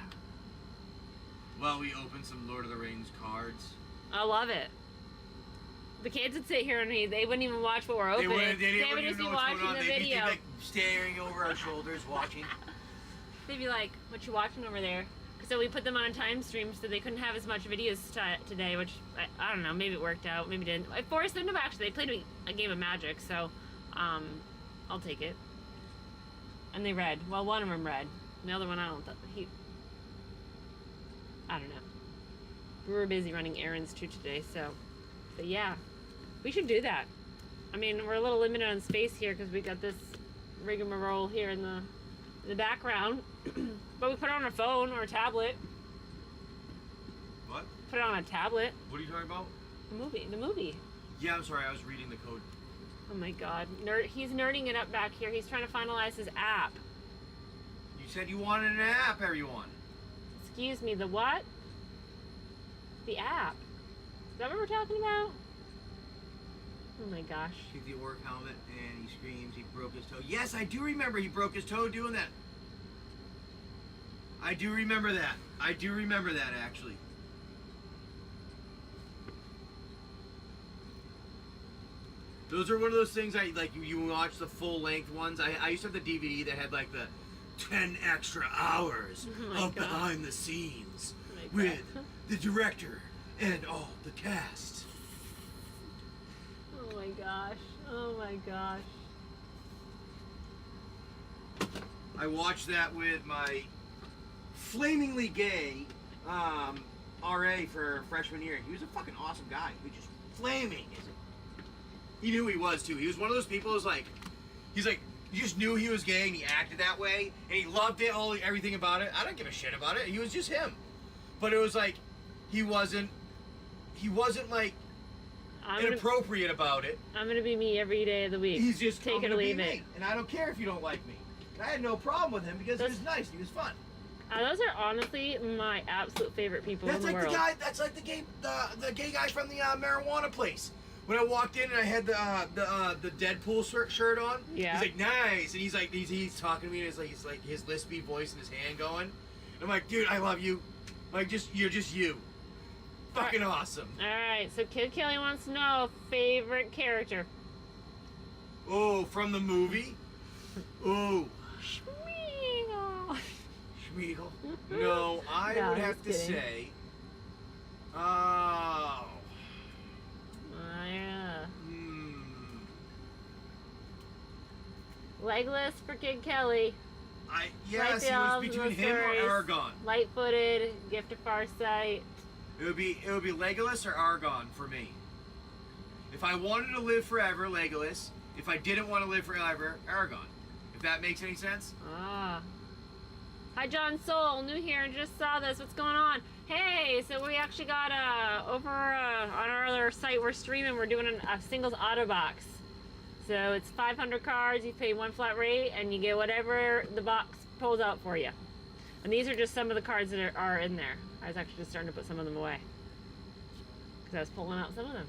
While we open some Lord of the Rings cards. I love it. The kids would sit here and they wouldn't even watch what we're opening. They would just be watching the video. They'd be like staring over our shoulders, watching. They'd be like, "What you watching over there?" So we put them on a time stream so they couldn't have as much videos today, which I don't know. Maybe it worked out. Maybe it didn't. I forced them to actually. They played a game of Magic, so I'll take it. And they read. Well, one of them read. The other one, I don't. I don't know. We were busy running errands too today, so. But yeah, we should do that. I mean, we're a little limited on space here because we got this rigmarole here in the background. But we put it on a phone or a tablet. What? Put it on a tablet. What are you talking about? The movie. Yeah, I'm sorry. I was reading the code. Oh my god. He's nerding it up back here. He's trying to finalize his app. You said you wanted an app, everyone. Excuse me, the what? The app. Is that what we're talking about? Oh my gosh. Took the orc helmet and he screams he broke his toe. Yes, I do remember he broke his toe doing that. I do remember that. I do remember that, actually. Those are one of those things I like. You watch the full length ones. I used to have the DVD that had like the 10 extra hours of behind the scenes with the director and all the cast. Oh my gosh. Oh my gosh. I watched that with my flamingly gay RA for freshman year. He was a fucking awesome guy. He was just flaming. He knew he was too. He was one of those people who's like, he's like, you just knew he was gay and he acted that way and he loved it, everything about it. I don't give a shit about it. He was just him. But it was like, he wasn't like inappropriate about it. I'm gonna be me every day of the week. He's just take it or leave it. me, and I don't care if you don't like me. And I had no problem with him because he was nice. He was fun. Those are honestly my absolute favorite people in the world. That's like the gay guy from the marijuana place. When I walked in and I had the Deadpool shirt on, yeah. He's like nice, and he's talking to me, and he's like his lispy voice and his hand going. And I'm like, dude, I love you. Like you're just you. Fucking awesome. All right, so Kid Kelly wants to know favorite character. Oh, from the movie. Oh. Schmeagol. Schmeagol. No, I would have to say. Oh. Yeah. Legless for Kid Kelly. Yes, it was between him or Aragorn. Light-footed, gift of Farsight. It would be Legolas or Aragorn for me. If I wanted to live forever, Legolas. If I didn't want to live forever, Aragorn. If that makes any sense. Ah. Hi, John Soul. New here and just saw this. What's going on? Hey, so we actually got over on our other site we're streaming. We're doing a singles Autobox. So it's 500 cards. You pay one flat rate and you get whatever the box pulls out for you. And these are just some of the cards that are in there. I was actually just starting to put some of them away because I was pulling out some of them.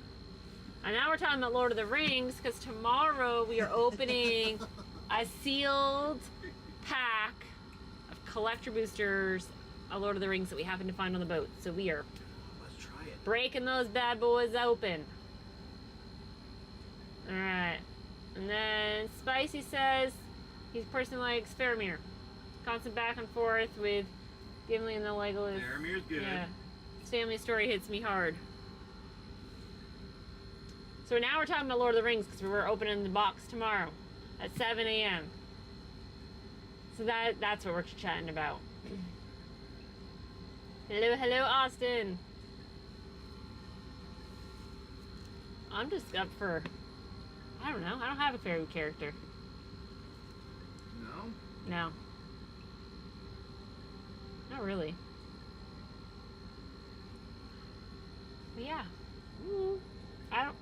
And now we're talking about Lord of the Rings because tomorrow we are opening a sealed pack of collector boosters of Lord of the Rings that we happen to find on the boat. So we are Let's try it. breaking those bad boys open. Alright. And then Spicy says he's personally likes Faramir. Constant back and forth with Gimli and the Legolas. Faramir's good. Yeah. His family story hits me hard. So now we're talking about Lord of the Rings because we're opening the box tomorrow at 7 a.m. So that's what we're chatting about. Hello, Austin. I'm just up for, I don't know. I don't have a favorite character. No? No. Not really. But yeah. I don't.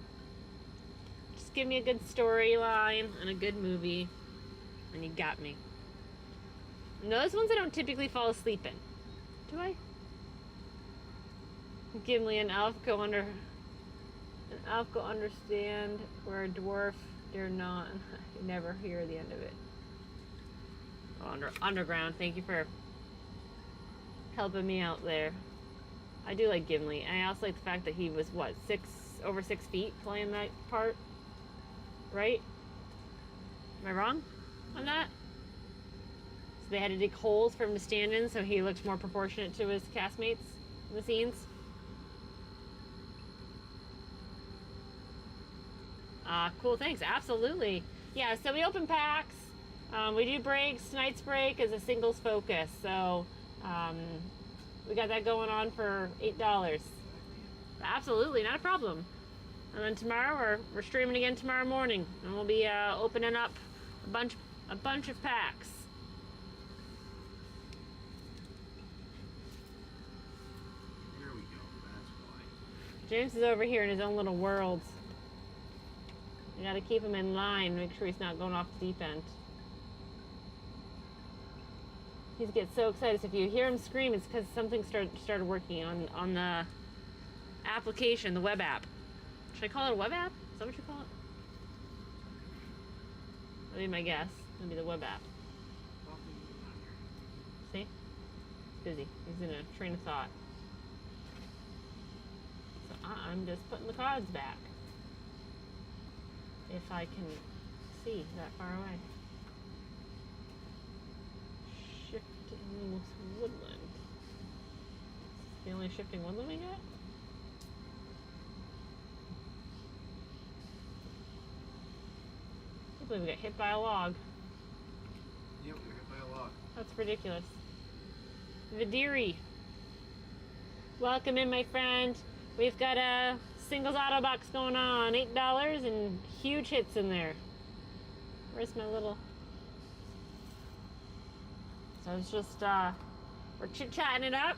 Just give me a good storyline and a good movie, and you got me. And those ones I don't typically fall asleep in. Do I? Gimli and elf go understand where a dwarf dare not. I never hear the end of it. Oh, underground. Thank you for helping me out there. I do like Gimli. I also like the fact that he was what, over 6 feet playing that part, right? Am I wrong on that? So they had to dig holes for him to stand in, so he looked more proportionate to his castmates in the scenes. Cool, thanks. Absolutely. Yeah, so we open packs. We do breaks. Tonight's break is a singles focus. So we got that going on for $8. Absolutely, not a problem. And then tomorrow we're streaming again tomorrow morning, and we'll be opening up a bunch of packs. There we go. That's why. James is over here in his own little world. You gotta keep him in line, make sure he's not going off the deep end. He gets so excited. So if you hear him scream, it's because something started working on the application, the web app. Should I call it a web app? Is that what you call it? That'd be my guess. That'd be the web app. See? He's busy. He's in a train of thought. So I'm just putting the cards back. If I can see that far away. Shifting woodland. The only shifting woodland we got? I believe we got hit by a log. Yep, we were hit by a log. That's ridiculous. Vidiri. Welcome in, my friend. We've got a singles Autobox going on. $8 and huge hits in there. Where's my little... So it's just, we're chit-chatting it up.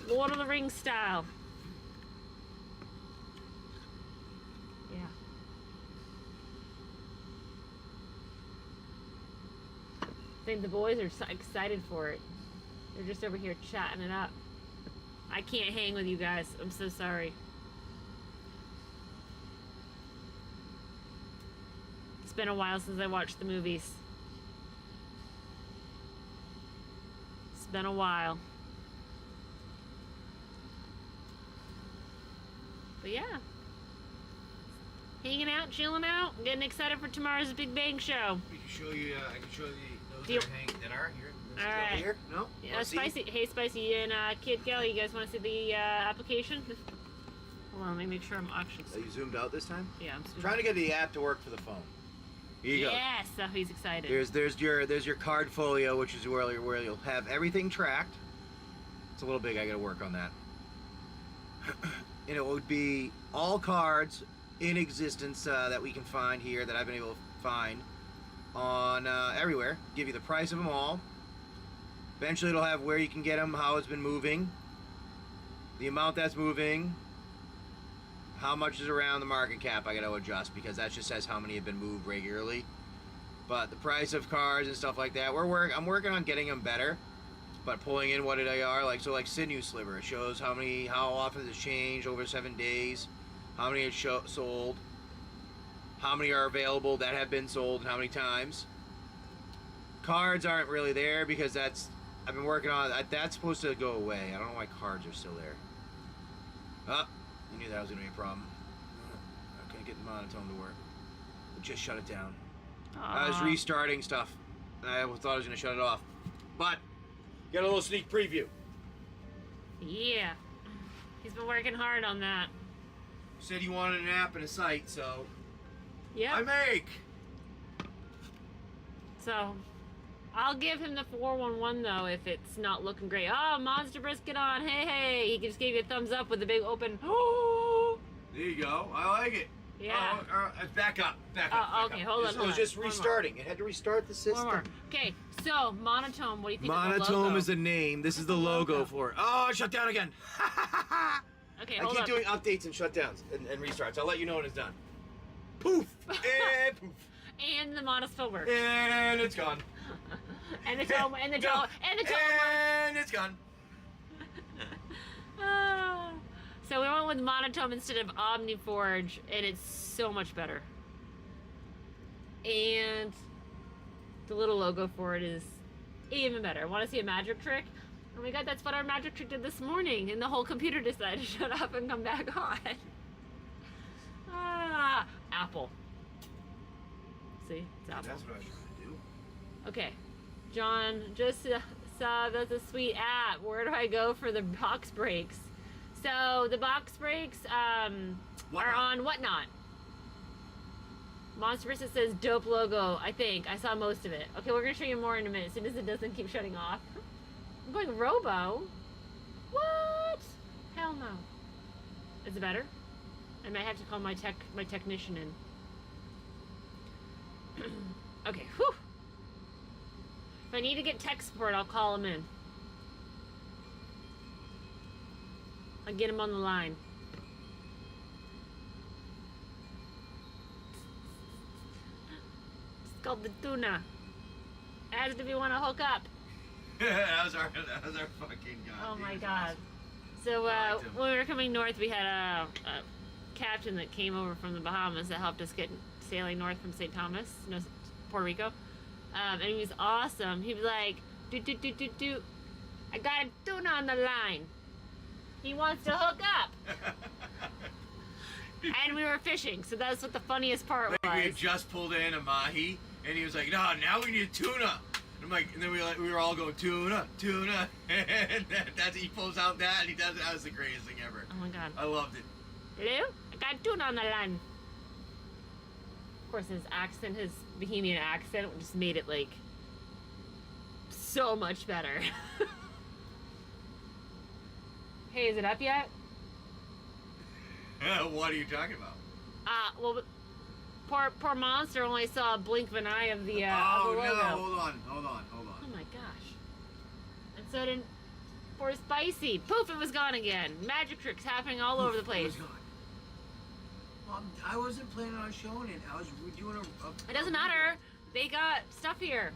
Lord of the Rings style. Yeah. I think the boys are so excited for it. They're just over here chatting it up. I can't hang with you guys. I'm so sorry. It's been a while since I watched the movies. It's been a while. But yeah. Hanging out, chilling out, getting excited for tomorrow's Big Bang Show. We can show you, I can show you those Deal. that are here. All right. Here? No? Yeah, Spicy. Hey, Spicy and Kid Kelly, you guys want to see the application? Hold on, let me make sure I'm actually. Are you zoomed out this time? Yeah, I'm Trying to get the app to work for the phone. Here you go. Yes, so he's excited. There's your card folio, which is where you'll have everything tracked. It's a little big. I got to work on that. And it would be all cards in existence that we can find here that I've been able to find on everywhere. Give you the price of them all. Eventually it'll have where you can get them, how it's been moving, the amount that's moving, how much is around the market cap I got to adjust because that just says how many have been moved regularly. But the price of cards and stuff like that, I'm working on getting them better, but pulling in what they are, like Sinew Sliver, it shows how often it's changed over 7 days, how many it's sold, how many are available that have been sold, and how many times. Cards aren't really there because I've been working on that's supposed to go away. I don't know why cards are still there. I knew that was gonna be a problem. I couldn't get the monotone to work. It just shut it down. I was restarting stuff. I thought I was gonna shut it off, but got a little sneak preview. Yeah, he's been working hard on that. Said you wanted an app and a site, so Yeah. I make. So, I'll give him the 411 though if it's not looking great. Oh, Monster Brisket on. Hey, he just gave you a thumbs up with a big open. Oh. There you go. I like it. Yeah. Back up. Back Okay, up. hold on. It was just restarting. It had to restart the system. One more. Okay, so Monotone, what do you think of the Monotone logo? is the name. This is the logo for it. Oh, it shut down again. Okay, I hold keep up. doing updates and shutdowns and restarts. I'll let you know when it's done. Poof! And poof. And the monospell works. And it's gone. And the tone, and the tone, and the tone And it's gone. Ah. So we went with monotone instead of Omniforge, and it's so much better. And the little logo for it is even better. Want to see a magic trick? Oh my god, that's what our magic trick did this morning, and the whole computer decided to shut up and come back on. Ah, Apple. See, it's Apple. That's what I was trying to do. Okay, John just saw that's a sweet app. Where do I go for the box breaks? So the box breaks are on Whatnot. Monster Versus says dope logo. I think I saw most of it. Okay, we're gonna show you more in a minute. As soon as it doesn't keep shutting off. I'm going Robo. What? Hell no. Is it better? I might have to call my technician in. Okay, whew. If I need to get tech support, I'll call him in. I'll get him on the line. It's called the tuna. Asked if you want to hook up. that was our fucking guy. Oh my He was god. awesome. So I liked him. when we were coming north, we had a captain that came over from the Bahamas that helped us get sailing north from St. Thomas, no, Puerto Rico. And he was awesome. He was like, do. I got a tuna on the line. He wants to hook up. And we were fishing, so that's what the funniest part Like we was. had just pulled in a mahi, and he was like, "No, now we need tuna." I'm like, and then we were all going tuna, and that's he pulls out that and he does it. That was the greatest thing ever. Oh my god. I loved it. Hello? I got tuna on the line. Of course, his accent, his Bohemian accent, just made it like so much better. Hey, is it up yet? What are you talking about? Well, poor monster only saw a blink of an eye of the, Oh of the logo. no! Hold on. Oh my gosh. And so then, poor Spicy, poof, it was gone again. Magic tricks happening all over the It place. was gone. Mom, I wasn't planning on showing it. I was doing a It doesn't matter. They got stuff here.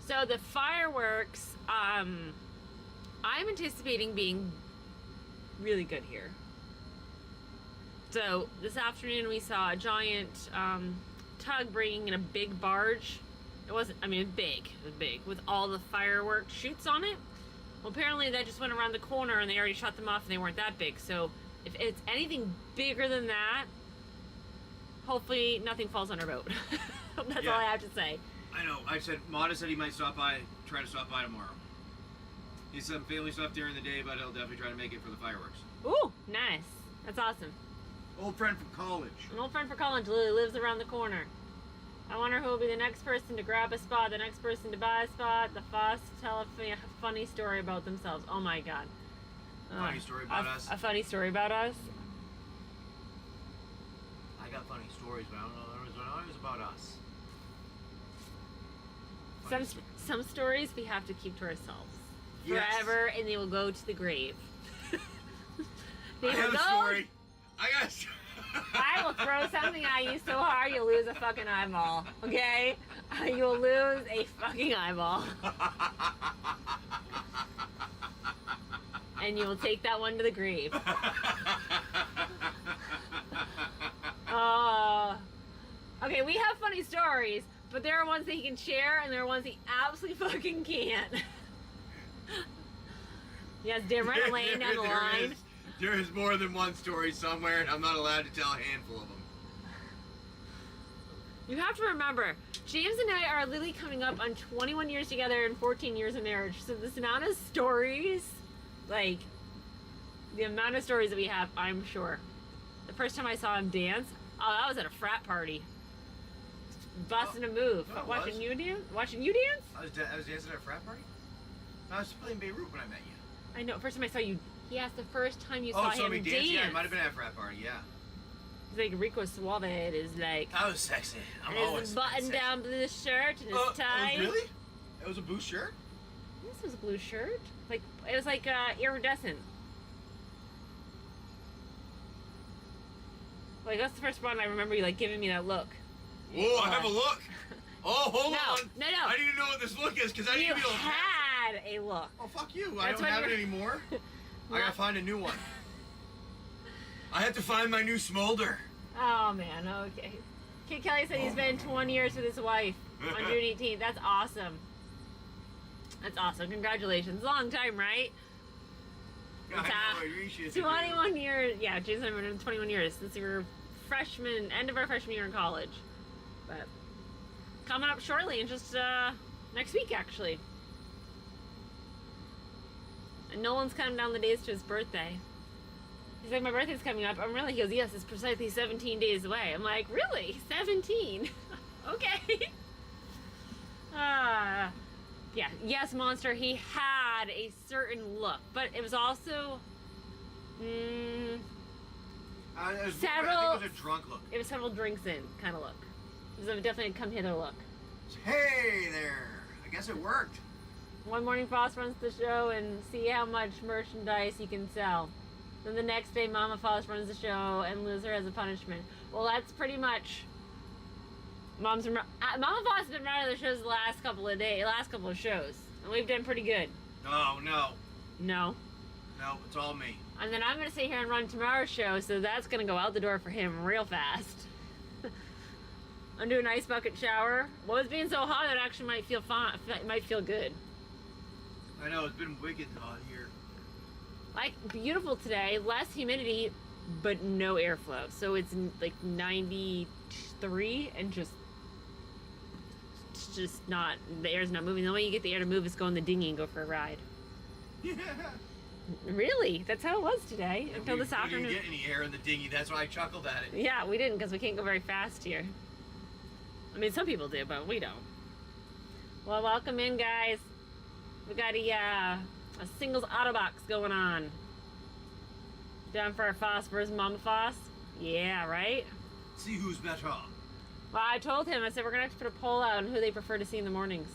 So the fireworks, I'm anticipating being really good here. So this afternoon we saw a giant tug bringing in a big barge. It wasn't, I mean, it was big, with all the fireworks shoots on it. Well, apparently that just went around the corner and they already shut them off and they weren't that big. So if it's anything bigger than that, hopefully nothing falls on our boat. That's all I have to say. I know. I said, Mata said he might try to stop by tomorrow. He's some family stuff during the day, but he'll definitely try to make it for the fireworks. Ooh, nice. That's awesome. Old friend from college. An old friend for college literally lives around the corner. I wonder who will be the next person to grab a spot, the next person to buy a spot, the first to tell a funny story about themselves. Oh my god. Funny story about us. A funny story about us? I got funny stories, but I don't know. It was about us. Some stories we have to keep to ourselves. Yes. Forever, and they will go to the grave. They I will have a go. story. I got a story. I will throw something at you so hard you'll lose a fucking eyeball. Okay? You'll lose a fucking eyeball. And you will take that one to the grave. Okay, we have funny stories, but there are ones that he can share, and there are ones he absolutely fucking can't. Yes, damn right, I'm laying down the line. There is more than one story somewhere, and I'm not allowed to tell a handful of them. You have to remember, James and I are literally coming up on 21 years together and 14 years of marriage. So this amount of stories, like, the amount of stories that we have, I'm sure. The first time I saw him dance, that was at a frat party. Busting a move. No, it Watching was. you dance? Watching you dance? I was dancing at a frat party? I was playing Beirut when I met you. I know, first time I saw you, he asked the first time you saw saw him me dance. dance? Yeah, it might have been at a frat party, yeah. He's like Rico Suave, it is like, I was sexy. I'm and always his button sexy. down blue shirt and his tie. Really? It was a blue shirt? This was a blue shirt. Like, it was like iridescent. Like, that's the first one I remember you, like, giving me that look. Whoa, I have a look. Oh, hold No, on. no. I need to know what this look is because I need You to be able to. had a look. Oh, fuck you. I That's don't what have it you're- anymore. I gotta find a new one. I have to find my new smolder. Oh, man, okay. Kid Kelly said he's been 20 years with his wife on June 18th. That's awesome. That's awesome. Congratulations. Long time, right? I know, I appreciate it. 21 years. Yeah, Jason and I have been 21 years since we were freshmen, end of our freshman year in college. But coming up shortly, in just next week, actually. And Nolan's counting down the days to his birthday. He's like, my birthday's coming up. I'm really, he goes, yes, it's precisely 17 days away. I'm like, really? 17? Okay. Yeah, yes, Monster, he had a certain look, but it was also, It was Several- I think it was a drunk look. it was several drinks in kind of look. It was a definitely come hither look. Hey there. I guess it worked. One morning, Foss runs the show and see how much merchandise he can sell. Then the next day, Mama Foss runs the show and loser as a punishment. Well, that's pretty much. Mama Foss has been running the shows the last couple of shows, and we've done pretty good. No, no. No. No, it's all me. And then I'm going to sit here and run tomorrow's show, so that's going to go out the door for him real fast. I'm doing an ice bucket shower. Well, it's being so hot, it actually might feel fine. It might feel good. I know, it's been wicked hot here. Like, beautiful today, less humidity, but no airflow. So it's like 93 and just not, the air's not moving. The only way you get the air to move is go in the dinghy and go for a ride. Yeah. Really? That's how it was today until this We afternoon. didn't get any air in the dinghy, that's why I chuckled at it. Yeah, we didn't because we can't go very fast here. I mean, some people do, but we don't. Well, welcome in, guys. We got a singles Autobox going on. Down for our Foss versus Mama Foss? Yeah, right? See who's better. Well, I told him, I said, we're going to have to put a poll out on who they prefer to see in the mornings.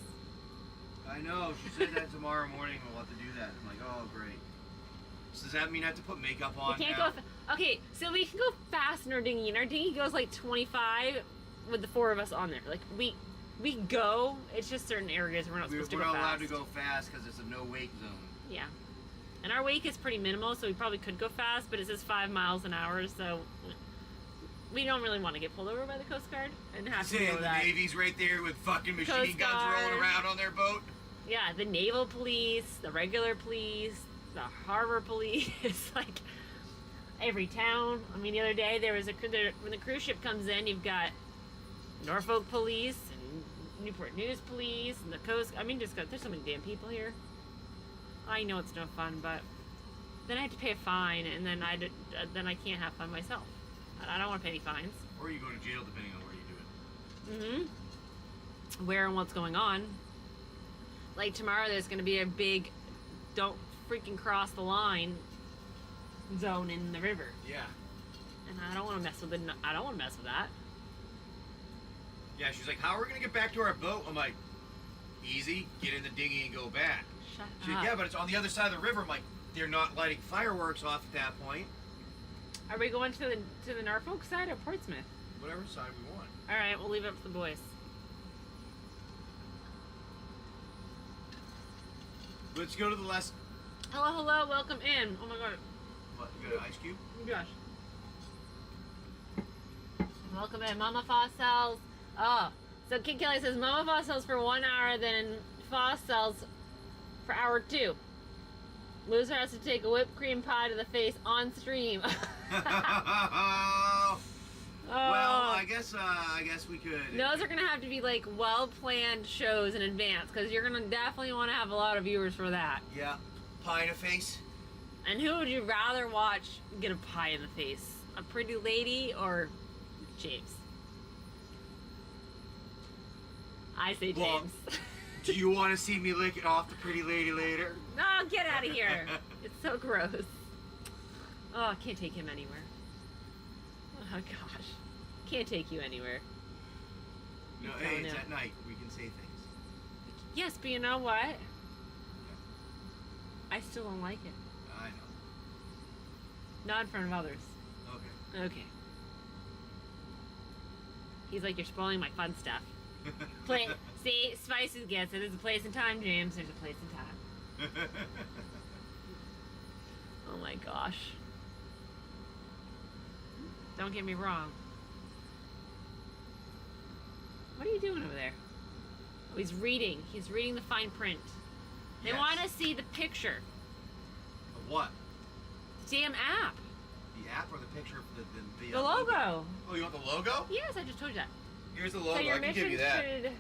I know, she said that tomorrow morning we'll have to do that. I'm like, oh, great. So does that mean I have to put makeup on We can't now? go... Okay, so we can go fast in our dinghy. And our dinghy goes like 25 with the 4 of us on there. Like, we go, it's just certain areas we're not supposed to We're go not fast. allowed to go fast because it's a no-wake zone. Yeah. And our wake is pretty minimal, so we probably could go fast, but it says 5 miles an hour, so we don't really want to get pulled over by the Coast Guard and have to Saying know the that. Navy's right there with fucking machine Coast guns Guard. rolling around on their boat. Yeah, the naval police, the regular police, the harbor police, like every town. I mean, the other day there was when the cruise ship comes in, you've got Norfolk police and Newport News police and the Coast. I mean, there's so many damn people here. I know it's no fun, but then I have to pay a fine, and then I can't have fun myself. I don't want to pay any fines. Or you go to jail depending on where you do it. Mm-hmm. Where and what's going on. Like tomorrow there's going to be a big don't freaking cross the line zone in the river. Yeah. And I don't want to mess with I don't want to mess with that. Yeah, she's like, how are we going to get back to our boat? I'm like, easy, get in the dinghy and go back. Shut She's up. like, yeah, but it's on the other side of the river. I'm like, they're not lighting fireworks off at that point. Are we going to the Norfolk side or Portsmouth? Whatever side we want. All right, we'll leave it up to the boys. Let's go to the last... Hello, welcome in. Oh my god. What, you got an ice cube? Oh my gosh. Welcome in. Mama Foss sells. Oh, so Kid Kelly says Mama Foss sells for 1 hour, then Foss sells for hour 2. Loser has to take a whipped cream pie to the face on stream. Well, I guess we could. Those are gonna have to be like well-planned shows in advance, because you're gonna definitely want to have a lot of viewers for that. Yeah, pie in the face. And who would you rather watch get a pie in the face? A pretty lady or James? I say James. Well, do you want to see me lick it off the pretty lady later? No, get out of here. It's so gross. Oh, I can't take him anywhere. Oh gosh. Can't take you anywhere. No, Oh, hey, it's no. at night. We can say things. Yes, but you know what? I still don't like it. I know. Not in front of others. Okay. Okay. He's like, you're spoiling my fun stuff. Play. See, Spices gets it. There's a place and time, James. There's a place and time. Oh my gosh. Don't get me wrong. What are you doing over there? Oh, he's reading. He's reading the fine print. They Yes. want to see the picture. Of what? The damn app. The app or the picture of The logo. Oh, you want the logo? Yes, I just told you that. Here's the logo. So your I can mission give you that.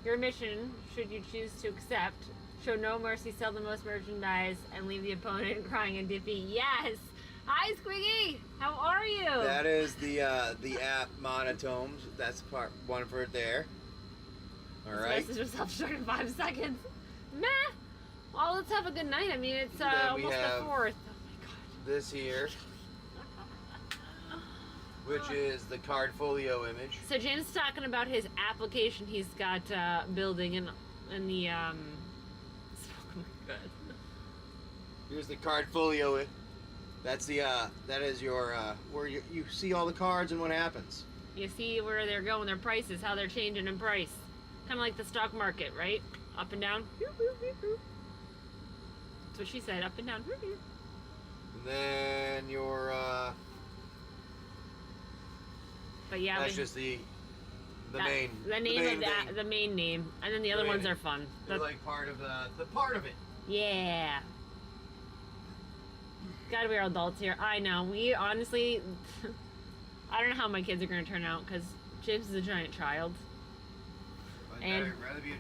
your mission, should you choose to accept, show no mercy, sell the most merchandise, and leave the opponent crying and dippy. Yes. Hi, Squiggy. How are you? That is the app monotomes. That's part one for it there. All right. Message yourself short in 5 seconds. Meh. Well, let's have a good night. I mean, it's Then we almost the have 4th. Oh my god. This here, which is the card folio image. So James is talking about his application he's got building in the oh my god. Here's the card folio. That's the that is your where you see all the cards and what happens. You see where they're going, their prices, how they're changing in price. Kind of like the stock market, right? Up and down. That's what she said, up and down. And then your But yeah, that's just the main the name main of that, thing. the main name, and then the other The main ones name. are fun. They're That's- like part of the part of it. Yeah. God, we're adults here. I know. We honestly, I don't know how my kids are going to turn out because James is a giant child. And- I'd rather be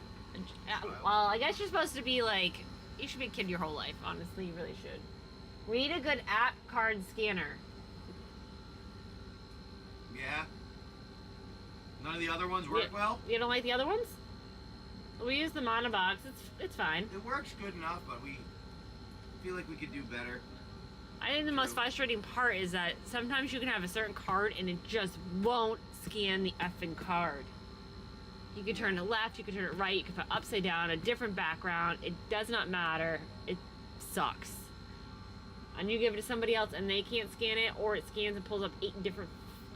Well, I guess you're supposed to be like, you should be a kid your whole life. Honestly, you really should. We need a good app card scanner. Yeah. None of the other ones work well? You don't like the other ones? We use the Autobox. It's fine. It works good enough, but we feel like we could do better. I think the most frustrating part is that sometimes you can have a certain card and it just won't scan the effing card. You can turn it left, you can turn it right, you can put upside down, a different background. It does not matter. It sucks. And you give it to somebody else and they can't scan it, or it scans and pulls up 8 different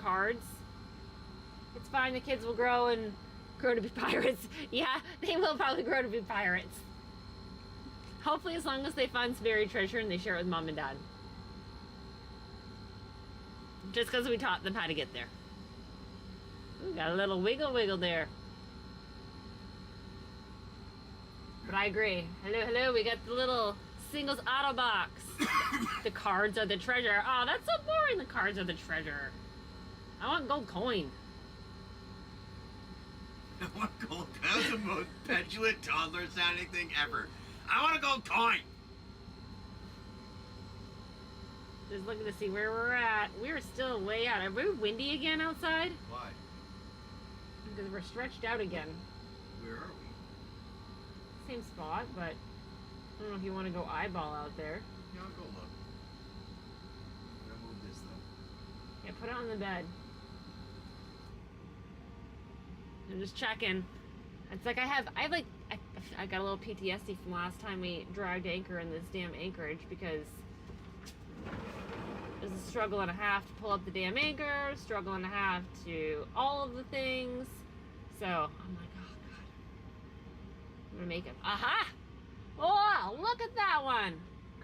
cards. It's fine. The kids will grow to be pirates. Yeah, they will probably grow to be pirates. Hopefully, as long as they find some buried treasure and they share it with mom and dad. Just because we taught them how to get there. Ooh, got a little wiggle there. But I agree. Hello, we got the little singles Autobox. The cards are the treasure. Oh, that's so boring. The cards are the treasure. I want gold coin. I want a gold. That was the most petulant toddler sounding thing ever. I want a gold coin. Just looking to see where we're at. We're still way out. Are we windy again outside? Why? Because we're stretched out again. Where are we? Same spot, but I don't know if you want to go eyeball out there. Yeah, I'll go look. I'm gonna move this though. Yeah, put it on the bed. I'm just checking. It's like I got a little PTSD from last time we dragged anchor in this damn anchorage because it was a struggle and a half to pull up the damn anchor, struggle and a half to all of the things. So I'm like, oh god, I'm gonna make it. Aha! Oh, look at that one.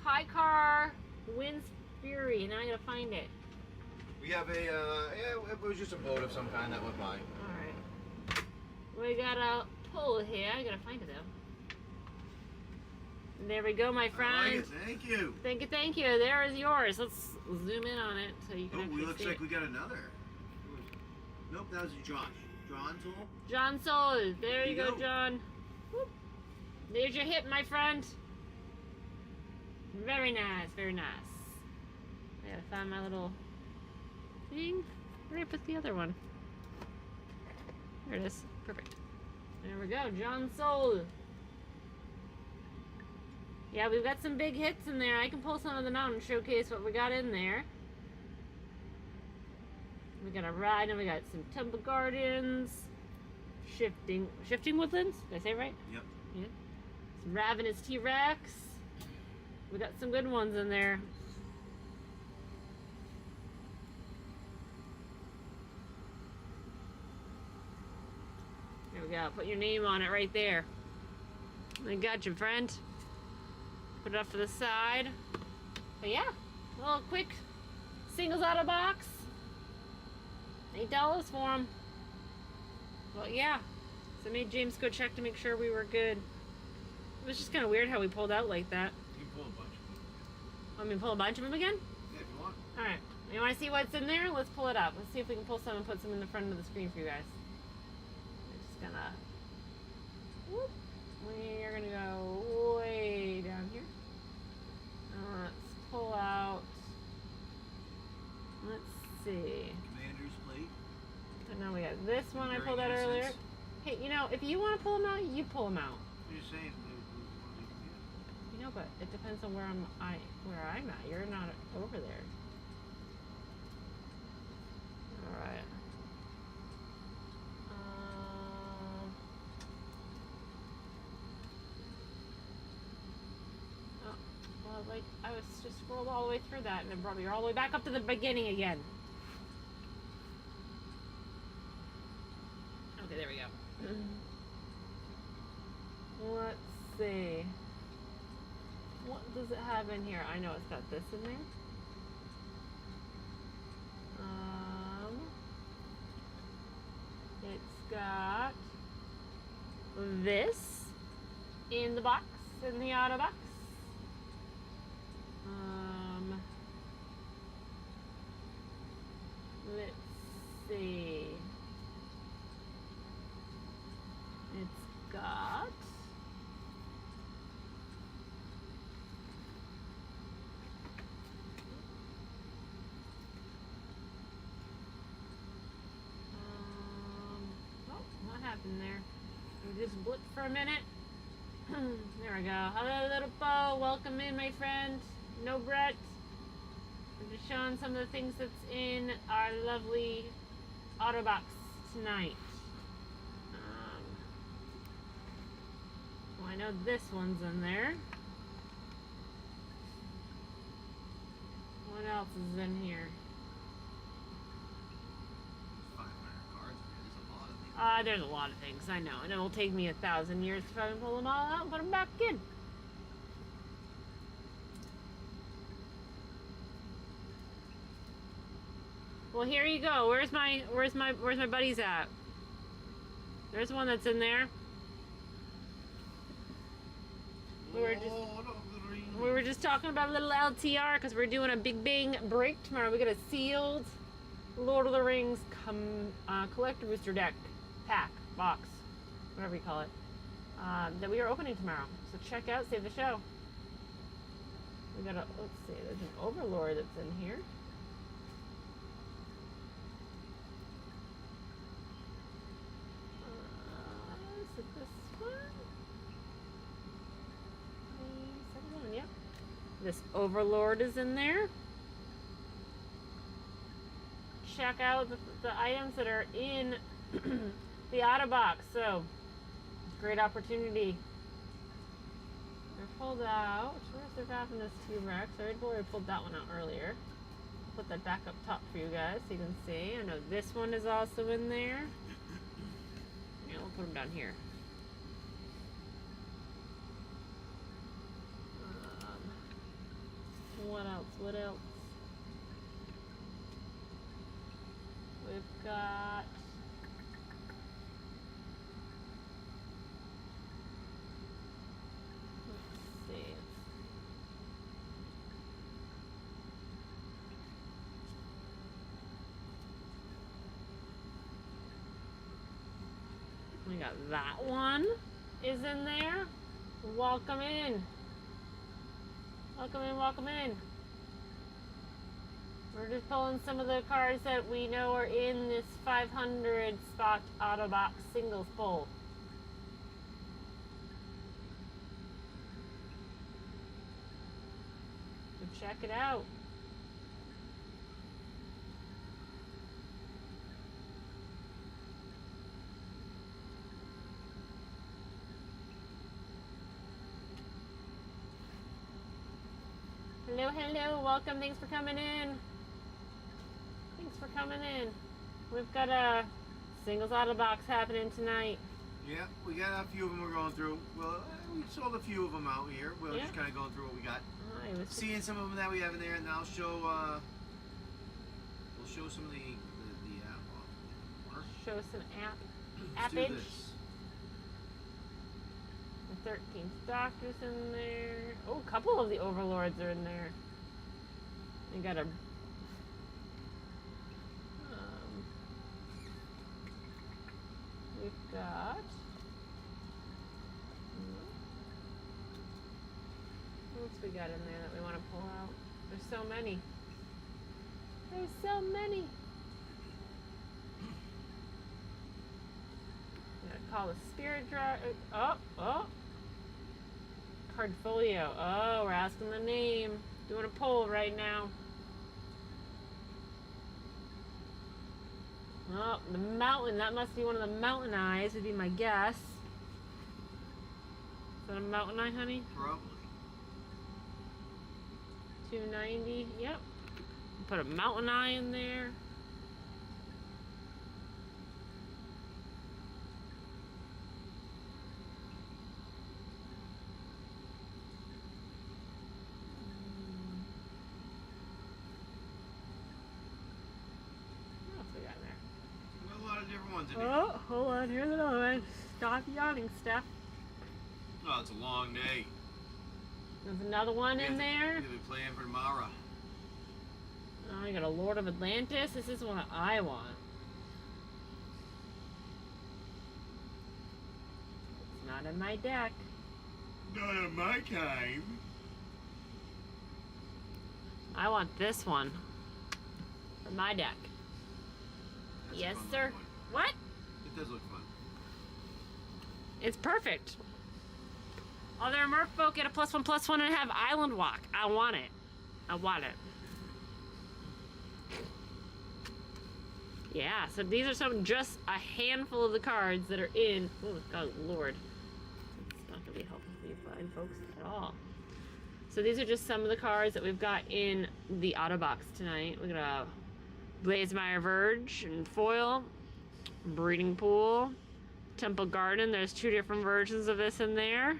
Kaikar Wind's Fury. Now I gotta find it. We have a yeah, it was just a boat of some kind that went by. Alright. We got a pull here. I gotta find it though. There we go, my friend. I like it. Thank you. Thank you. There is yours. Let's zoom in on it so you can Oh, actually looks see like it. we got another. Nope, that was Josh. John's all. John Soul. There you There you go, go. John. Whoop. There's your hit, my friend. Very nice, very nice. I gotta find my little thing. Where did I put the other one? There it is. Perfect. There we go, John Soul. Yeah, we've got some big hits in there. I can pull some of them out and showcase what we got in there. We got a ride, and we got some Temple Gardens, Shifting Woodlands. Did I say it right? Yep. Yeah. Some Ravenous T-Rex. We got some good ones in there. go. Put your name on it right there. I got you, friend. Put it up to the side. But yeah, a little quick singles out of box. $8 for them. Well, yeah. So I made James go check to make sure we were good. It was just kind of weird how we pulled out like that. You can pull a bunch of them. Want me to pull a bunch of them again? Yeah, if you want. Alright. You want to see what's in there? Let's pull it up. Let's see if we can pull some and put some in the front of the screen for you guys. We're just gonna... Whoop. We are gonna go way down here. Let's pull out... Let's see. Commander's plate. So now we got this one I Very pulled out earlier. innocent. Hey, you know, if you want to pull them out, you pull them out. You're saying that You know, but it depends on where I'm at. You're not over there. All right. Oh, well, like I was just scrolled all the way through that, and it brought me all the way back up to the beginning again. Okay, there we go. Let's see. What does it have in here? I know it's got this in there. It's got this in the box, in the Autobox. Let's see. It's got what happened there? We just blipped for a minute. There we go. Hello, little Bo. Welcome in, my friend. No Brett. I'm just showing some of the things that's in our lovely Autobox tonight. Well, I know this one's in there. What else is in here? 500 cards. There's a lot of things. There's a lot of things, I know. And it'll take me 1,000 years to try and pull them all out and put them back in. Well, here you go. Where's my buddies at? There's one that's in there. We were just talking about a little LTR because we're doing a big bang break tomorrow. We got a sealed Lord of the Rings collector booster deck pack box, whatever you call it, that we are opening tomorrow. So check out, save the show. We got a, let's see, there's an Overlord that's in here. Is it this one? Second one, yep. This Overlord is in there. Check out the items that are in the Autobox. So, great opportunity. They're pulled out. Where's the in this T-Rex? I already pulled that one out earlier. Put that back up top for you guys so you can see. I know this one is also in there. Yeah, we'll put them down here. What else? What else? We've got... Let's see. We got that one is in there. Welcome in. Welcome in, welcome in. We're just pulling some of the cards that we know are in this 500 spot Autobox singles pull. So check it out. Hello, hello, welcome, thanks for coming in. Thanks for coming in. We've got a singles Autobox happening tonight. Yeah, we got a few of them we're going through. Well, we sold a few of them out here. We're Yeah. just kind of going through what we got. It was Seeing some of them that we have in there, and I'll show. We'll show some of the show some Let's do appage. this. The 13 Doctors in there. Oh, a couple of the Overlords are in there. You got a. We've got. What else we got in there that we want to pull out? There's so many. There's so many. Call the spirit draw. Oh. Cardfolio. Oh, we're asking the name. Doing a poll right now. Oh, the mountain. That must be one of the mountain eyes, would be my guess. Is that a mountain eye, honey? Probably. 290. Yep. Put a mountain eye in there. Different ones in here. Oh, hold on. Here's another one. Stop yawning, Steph. Oh, it's a long day. There's another one in there. We'll be playing for tomorrow. Oh, you got a Lord of Atlantis. This is one I want. It's not in my deck. Not on my time. I want this one for my deck. That's Yes, a fun sir. looking one. What? It does look fun. It's perfect. Other merfolk get a +1/+1 and have Island Walk. I want it. I want it. Yeah, so these are just a handful of the cards that are in. Oh, God, Lord. It's not going to be helpful for you blind folks at all. So these are just some of the cards that we've got in the Autobox tonight. We're going to Blazemeyer Verge and foil, Breeding Pool, Temple Garden. There's two different versions of this in there.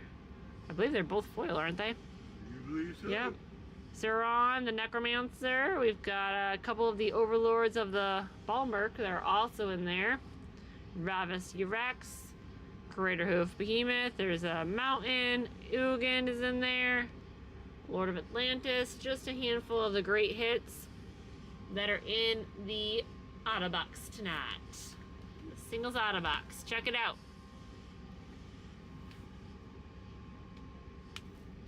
I believe they're both foil, aren't they? You believe so? Yep. Sauron, the Necromancer. We've got a couple of the Overlords of the Balmerk that are also in there. Ravis Urax, Crater Hoof Behemoth. There's a Mountain. Ugin is in there. Lord of Atlantis. Just a handful of the great hits that are in the Autobox tonight. The singles Autobox. Check it out.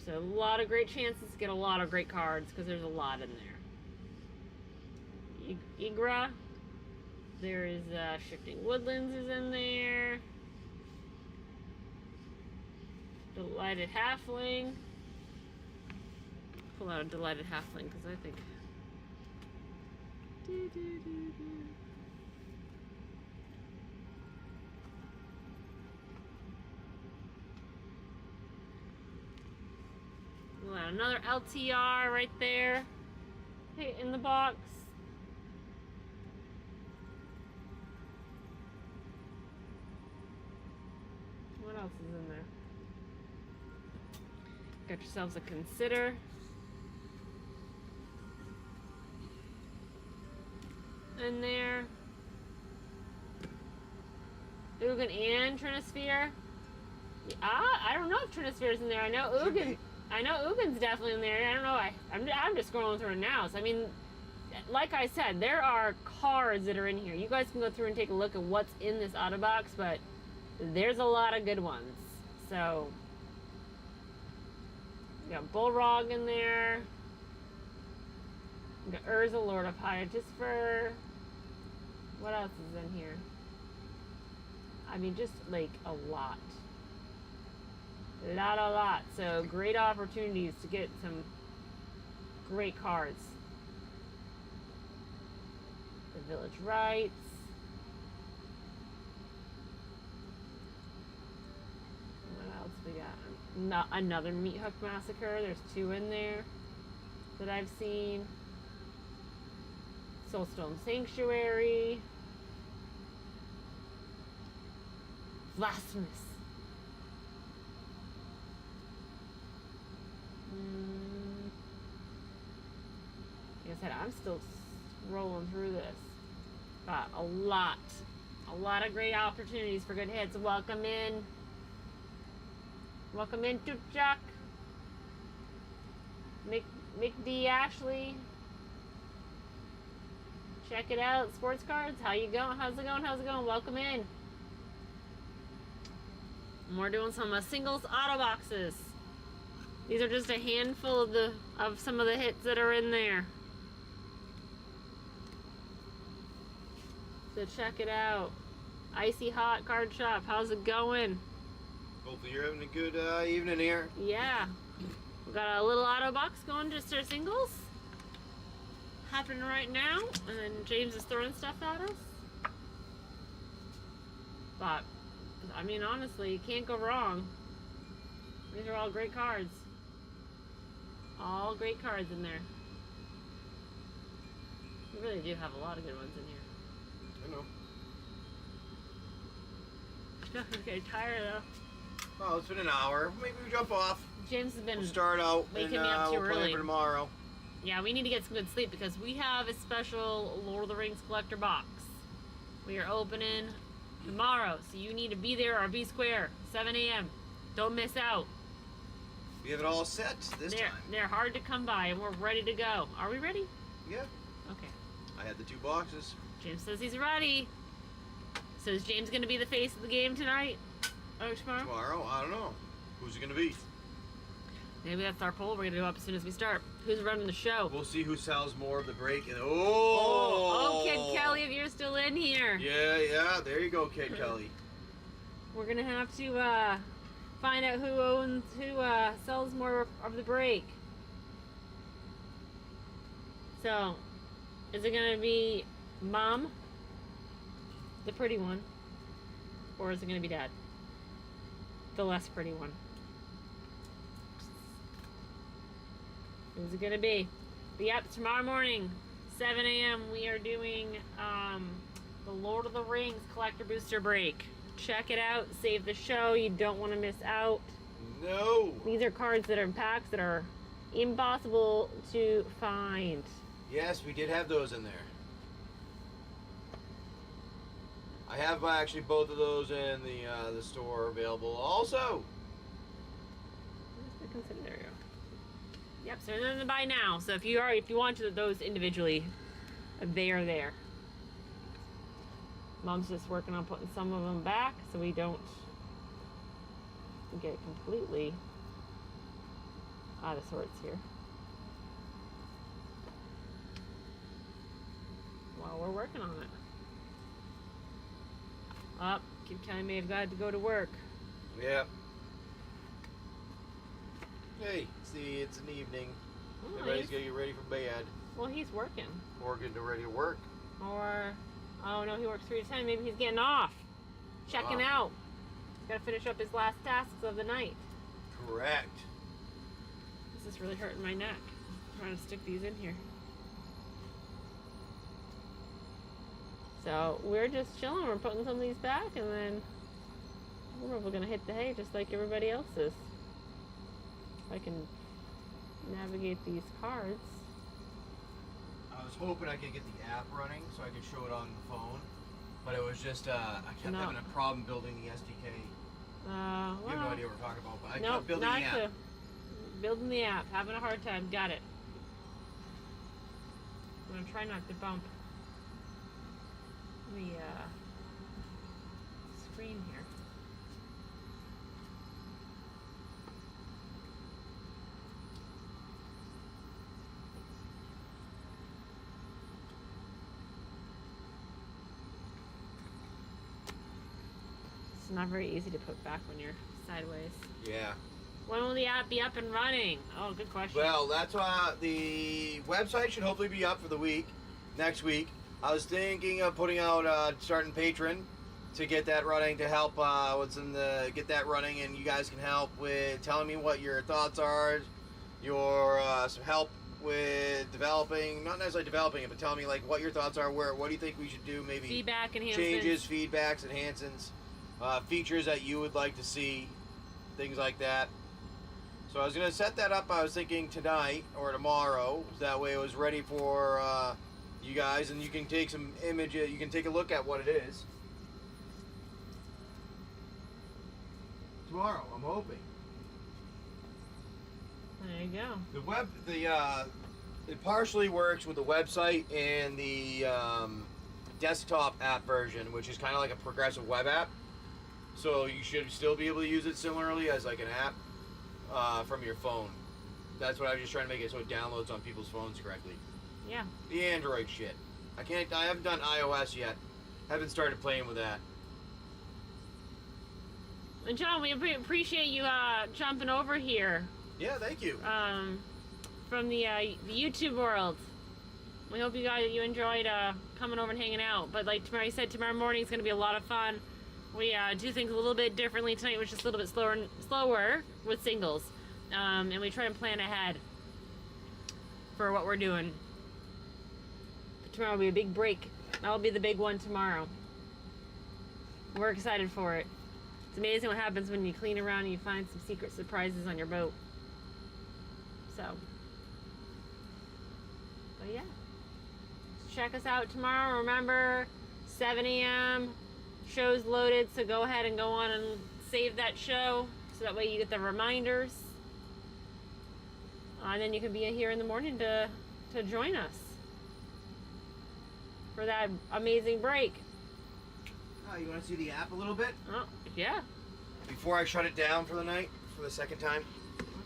So a lot of great chances to get a lot of great cards because there's a lot in there. Igra. There's Shifting Woodlands is in there. Delighted Halfling. Pull out a Delighted Halfling because I think. Pull out another LTR right there. Hey, in the box. What else is in there? Got yourselves a Consider. In there. Ugin and Trinisphere. I don't know if Trinisphere's in there. I know Ugin. I know Ugin's definitely in there. I don't know. I'm just scrolling through it now. So I mean, like I said, there are cards that are in here. You guys can go through and take a look at what's in this Autobox, but there's a lot of good ones. So we got Bullrog in there. We got Urza, Lord of Hyatisfer. What else is in here? I mean, just like a lot. A lot. So great opportunities to get some great cards. The Village Rites. What else we got? Another Meat Hook Massacre. There's two in there that I've seen. Soulstone Sanctuary. Blasphemous. Like I said, I'm still rolling through this. Got a lot of great opportunities for good hits. Welcome in to Chuck. Mick D. Ashley. Check it out. Sports cards. How you going? How's it going? How's it going? Welcome in. And we're doing some singles auto boxes. These are just a handful of some of the hits that are in there. So check it out. Icy Hot Card Shop. How's it going? Hopefully you're having a good evening here. Yeah. We got a little auto box going, just our singles. Happening right now. And then James is throwing stuff at us. But, I mean, honestly, you can't go wrong. These are all great cards. All great cards in there. We really do have a lot of good ones in here. I know. I'm getting tired though. Well, it's been an hour. Maybe we jump off. James has been We'll start out waking and me up too we'll plan early. for tomorrow. Yeah, we need to get some good sleep because we have a special Lord of the Rings collector box. We are opening tomorrow, so you need to be there or be square. 7 a.m. Don't miss out. We have it all set this time. They're hard to come by, and we're ready to go. Are we ready? Yeah. Okay. I had the 2 boxes. James says he's ready. So is James going to be the face of the game tonight? Or tomorrow? Tomorrow? I don't know. Who's it going to be? Maybe that's our poll. We're going to do up as soon as we start. Who's running the show? We'll see who sells more of the break. And Oh, Kid Kelly, if you're still in here. Yeah. There you go, Kid Kelly. We're going to have to find out who sells more of the break. So, is it going to be Mom, the pretty one, or is it going to be Dad, the less pretty one? Who's it going to be? But yep, tomorrow morning, 7 a.m., we are doing the Lord of the Rings Collector Booster Break. Check it out. Save the show. You don't want to miss out. No. These are cards that are in packs that are impossible to find. Yes, we did have those in there. I have actually both of those in the store available also. There you go. Yep, so they're in the buy now. So if you want those individually, they are there. Mom's just working on putting some of them back so we don't get completely out of sorts here. While we're working on it. Oh, Kid Kelly may have got to go to work. Yep. Hey, see, it's an evening. Oh, Everybody's got to get ready for bed. Well, he's working. Or getting ready to work. Or, oh no, he works 3 to 10. Maybe he's getting off. Checking out. He's got to finish up his last tasks of the night. Correct. This is really hurting my neck. I'm trying to stick these in here. So, we're just chilling. We're putting some of these back, and then we're going to hit the hay just like everybody else is. If I can navigate these cards. I was hoping I could get the app running so I could show it on the phone, but it was just I kept having a problem building the SDK. You have no idea what we're talking about, but I kept building the app. Building the app, having a hard time. Got it. I'm gonna try not to bump the screen here. It's not very easy to put back when you're sideways. Yeah. When will the app be up and running? Oh, good question. Well, that's why the website should hopefully be up for the week, next week. I was thinking of putting out starting Patreon to get that running, to help get that running, and you guys can help with telling me what your thoughts are, your some help with developing, not necessarily developing it, but telling me like what your thoughts are, what do you think we should do, maybe feedback, enhancements. changes, feedbacks, enhancements. features that you would like to see, things like that. So I was going to set that up, I was thinking tonight or tomorrow, that way it was ready for you guys, and you can take some images, you can take a look at what it is. Tomorrow, I'm hoping. There you go. It partially works with the website and the desktop app version, which is kind of like a progressive web app. So you should still be able to use it similarly as like an app from your phone. That's what I was just trying to make it so it downloads on people's phones correctly. Yeah. The Android shit. I haven't done iOS yet. Haven't started playing with that. And John, we appreciate you jumping over here. Yeah, thank you. From the YouTube world. We hope you enjoyed coming over and hanging out. But like tomorrow, you said, tomorrow morning is going to be a lot of fun. We do things a little bit differently tonight, which is a little bit slower with singles, and we try and plan ahead for what we're doing. But tomorrow will be a big break. That'll be the big one tomorrow. We're excited for it. It's amazing what happens when you clean around and you find some secret surprises on your boat. So, but yeah, check us out tomorrow. Remember, 7 a.m. show's loaded, so go ahead and go on and save that show so that way you get the reminders. And then you can be here in the morning to join us for that amazing break. Oh, you want to see the app a little bit? Oh, yeah. Before I shut it down for the night, for the second time.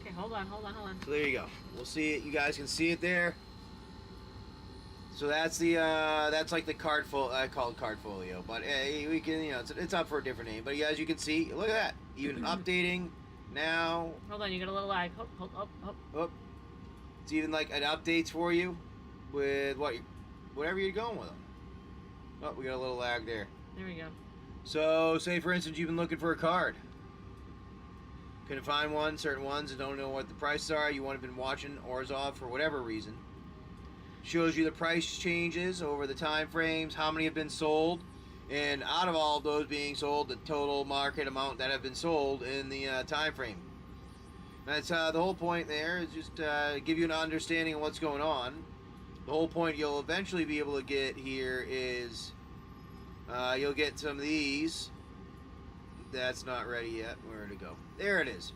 Okay, hold on. So there you go. We'll see it. You guys can see it there. So that's the that's like the card I call it card folio, but we can, you know, it's up for a different name. But yeah, as you can see, look at that. Even updating now. Hold on, you got a little lag. Hold. Oh, it's even like it updates for you with whatever you're going with them. Oh, we got a little lag there. There we go. So, say for instance, you've been looking for a card. Couldn't find certain ones, and don't know what the prices are. You want to been watching Orzhov for whatever reason. Shows you the price changes over the time frames, how many have been sold, and out of all of those being sold, the total market amount that have been sold in the time frame. That's the whole point there, is just give you an understanding of what's going on. The whole point you'll eventually be able to get here is you'll get some of these. That's not ready yet. Where'd it go? There it is.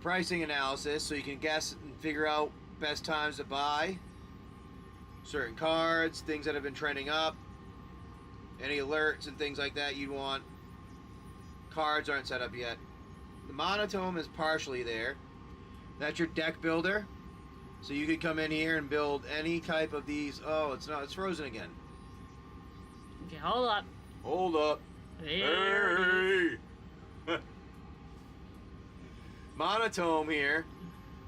Pricing analysis, so you can guess and figure out best times to buy certain cards, things that have been trending up, any alerts and things like that you'd want. Cards aren't set up yet. The monotone is partially there. That's your deck builder. So you could come in here and build any type of these. Oh, it's frozen again. Okay, hold up. Hold up. There. Hey! Monotone here.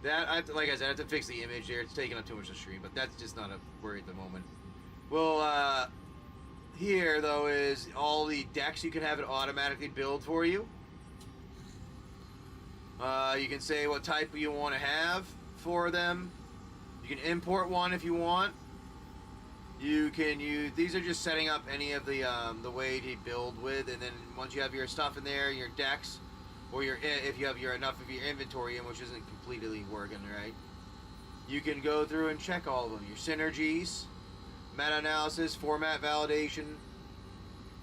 That like I said, I have to fix the image there. It's taking up too much of the stream, but that's just not a worry at the moment. Well, here though is all the decks. You can have it automatically build for you. You can say what type you want to have for them. You can import one if you want. You can use, these are just setting up any of the way to build with, and then once you have your stuff in there, your decks, or if you have enough of your inventory in, which isn't completely working right, you can go through and check all of them. Your synergies, meta-analysis, format validation.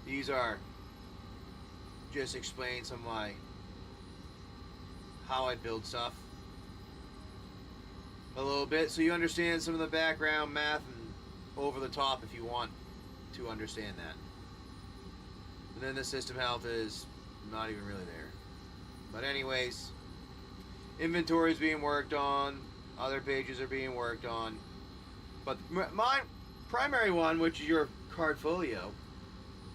These are just explain some of how I build stuff a little bit, so you understand some of the background math and over the top if you want to understand that. And then the system health is not even really there. But anyways, inventory is being worked on, other pages are being worked on. But my primary one, which is your card folio,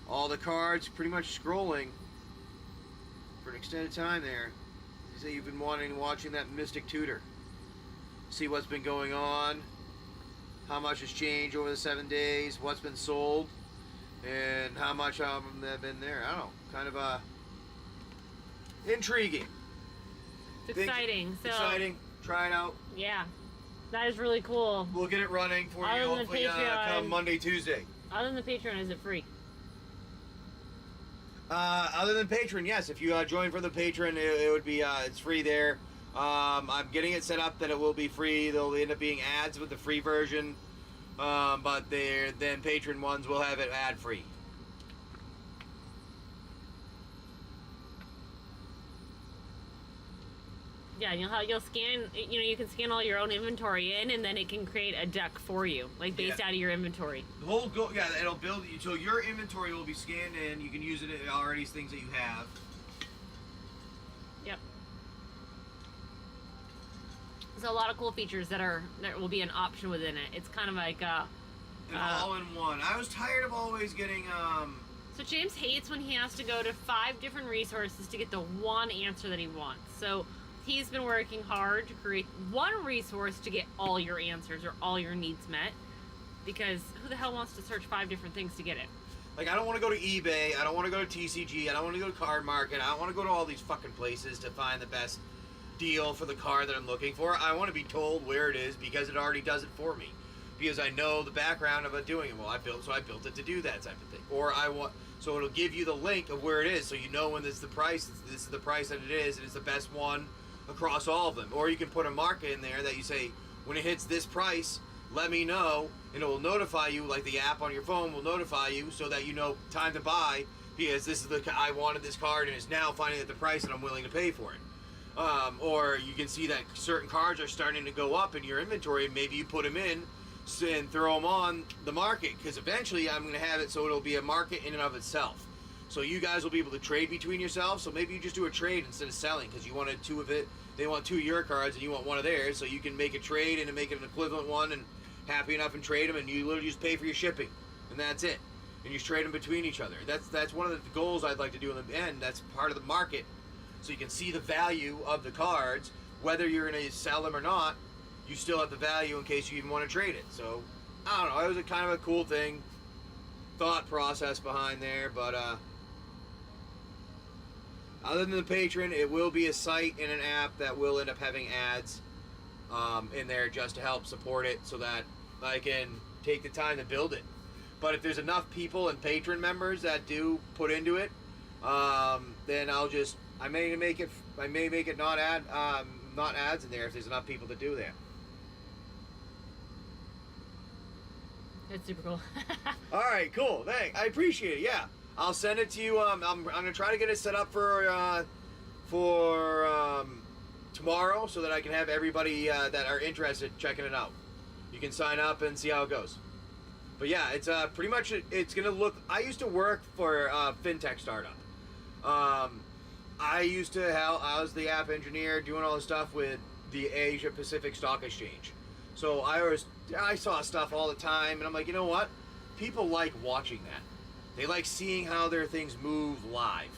all the cards pretty much scrolling for an extended time there. You say you've been watching that Mystic Tutor. See what's been going on, how much has changed over the 7 days, what's been sold, and how much of them have been there. I don't know, kind of intriguing. It's exciting. So exciting. Try it out. Yeah, that is really cool. We'll get it running for you hopefully come Monday, Tuesday. Other than the Patreon, is it free? Other than Patreon, yes. If you join for the Patreon, it would be it's free there. I'm getting it set up that it will be free. There'll end up being ads with the free version, but then Patreon ones will have it ad free. Yeah, you'll scan. You can scan all your own inventory in, and then it can create a deck for you, like based out of your inventory. The whole goal, yeah, it'll build. So your inventory will be scanned in. You can use it already things that you have. Yep. There's a lot of cool features that will be an option within it. It's kind of like An all-in-one. I was tired of always getting So James hates when he has to go to 5 different resources to get the one answer that he wants. So he's been working hard to create one resource to get all your answers or all your needs met. Because who the hell wants to search 5 different things to get it? Like, I don't want to go to eBay, I don't want to go to TCG, I don't want to go to Card Market, I don't want to go to all these fucking places to find the best deal for the card that I'm looking for. I want to be told where it is because it already does it for me. Because I know the background of it doing it. Well, I built it to do that type of thing. Or so it'll give you the link of where it is, so you know when this is the price, this is the price that it is, and it's the best one across all of them. Or you can put a market in there that you say, when it hits this price, let me know, and it will notify you, like the app on your phone will notify you, so that you know time to buy, because this is I wanted this card, and it's now finding at the price that I'm willing to pay for it. Or you can see that certain cards are starting to go up in your inventory, and maybe you put them in and throw them on the market, because eventually I'm going to have it so it'll be a market in and of itself. So you guys will be able to trade between yourselves, so maybe you just do a trade instead of selling, because you wanted 2 of it, they want 2 of your cards, and you want 1 of theirs, so you can make a trade and make it an equivalent one, and happy enough and trade them, and you literally just pay for your shipping, and that's it. And you just trade them between each other. That's one of the goals I'd like to do in the end. That's part of the market, so you can see the value of the cards, whether you're going to sell them or not. You still have the value in case you even want to trade it. So I don't know, it was a kind of a cool thing, thought process behind there. But other than the Patreon, it will be a site and an app that will end up having ads in there just to help support it, so that I can take the time to build it. But if there's enough people and Patreon members that do put into it, then I may make it not ads in there if there's enough people to do that. It's super cool. All right, cool. Thanks. I appreciate it. Yeah, I'll send it to you. I'm gonna try to get it set up for tomorrow, so that I can have everybody that are interested checking it out. You can sign up and see how it goes. But yeah, it's pretty much it's gonna look. I used to work for a fintech startup. I was the app engineer doing all the stuff with the Asia Pacific Stock Exchange. So I saw stuff all the time, and I'm like, you know what? People like watching that. They like seeing how their things move live.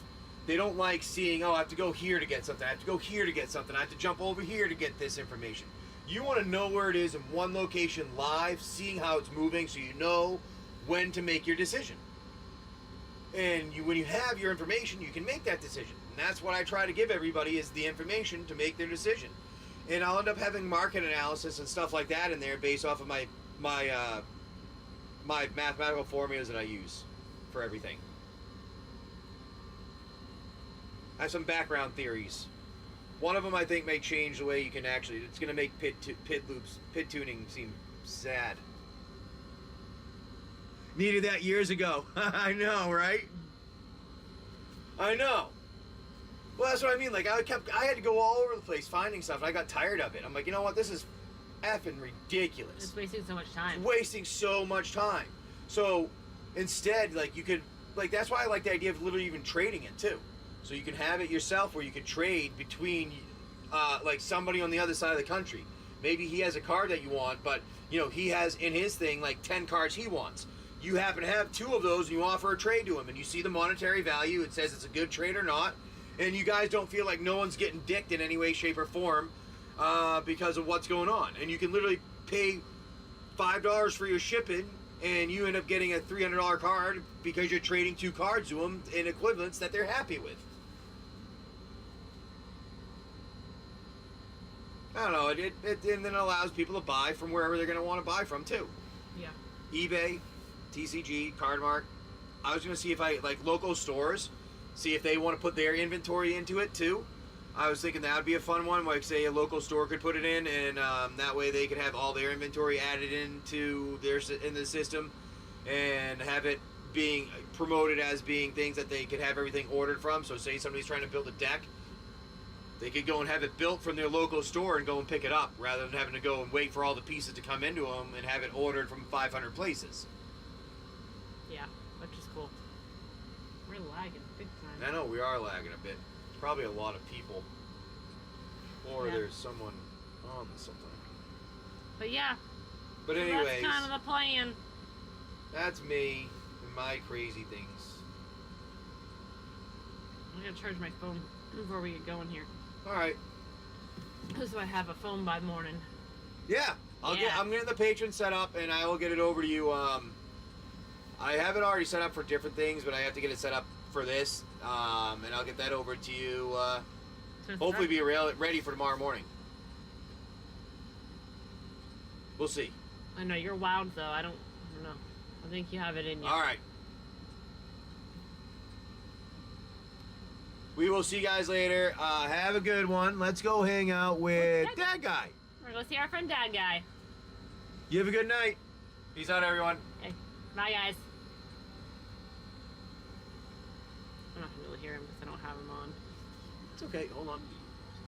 They don't like seeing, oh, I have to go here to get something. I have to go here to get something. I have to jump over here to get this information. You want to know where it is in one location live, seeing how it's moving, so you know when to make your decision. And when you have your information, you can make that decision. And that's what I try to give everybody, is the information to make their decision. And I'll end up having market analysis and stuff like that in there based off of my mathematical formulas that I use for everything. I have some background theories. One of them I think may change the way you can actually. It's going to make pit tuning seem sad. Needed that years ago. I know, right? I know. Well, that's what I mean. Like, I had to go all over the place finding stuff, and I got tired of it. I'm like, you know what? This is effing ridiculous. It's wasting so much time. It's wasting so much time. So instead, like, you could, like, that's why I like the idea of literally even trading it too. So you can have it yourself, where you could trade between, like, somebody on the other side of the country. Maybe he has a card that you want, but you know he has in his thing like 10 cards he wants. You happen to have 2 of those, and you offer a trade to him, and you see the monetary value. It says it's a good trade or not. And you guys don't feel like no one's getting dicked in any way, shape, or form because of what's going on. And you can literally pay $5 for your shipping, and you end up getting a $300 card because you're trading 2 cards to them in equivalents that they're happy with. I don't know. It and then allows people to buy from wherever they're going to want to buy from, too. Yeah. eBay, TCG, Cardmark. I was going to see if like local stores. see if they want to put their inventory into it too. I was thinking that would be a fun one, like say a local store could put it in, and that way they could have all their inventory added into in the system, and have it being promoted as being things that they could have everything ordered from. So say somebody's trying to build a deck, they could go and have it built from their local store and go and pick it up, rather than having to go and wait for all the pieces to come into them and have it ordered from 500 places. Yeah, which is cool. We're lagging big time. I know we are lagging a bit. Probably a lot of people, or Yeah. there's someone on something. But yeah. But so anyways, that's kind of the plan. that's me and my crazy things. I'm gonna charge my phone before we get going here. All right. So I have a phone by morning. Yeah, I'm getting the patron set up, and I will get it over to you. I have it already set up for different things, but I have to get it set up for this, and I'll get that over to you. Hopefully, be ready for tomorrow morning. We'll see. I know you're wild though. I don't know. I think you have it in you. All right. We will see you guys later. Have a good one. Let's go hang out with Dad Guy. We're gonna see our friend Dad Guy. You have a good night. Peace out, everyone. Okay. Bye, guys. I'm not gonna really hear him because I don't have him on. It's okay. Hold on.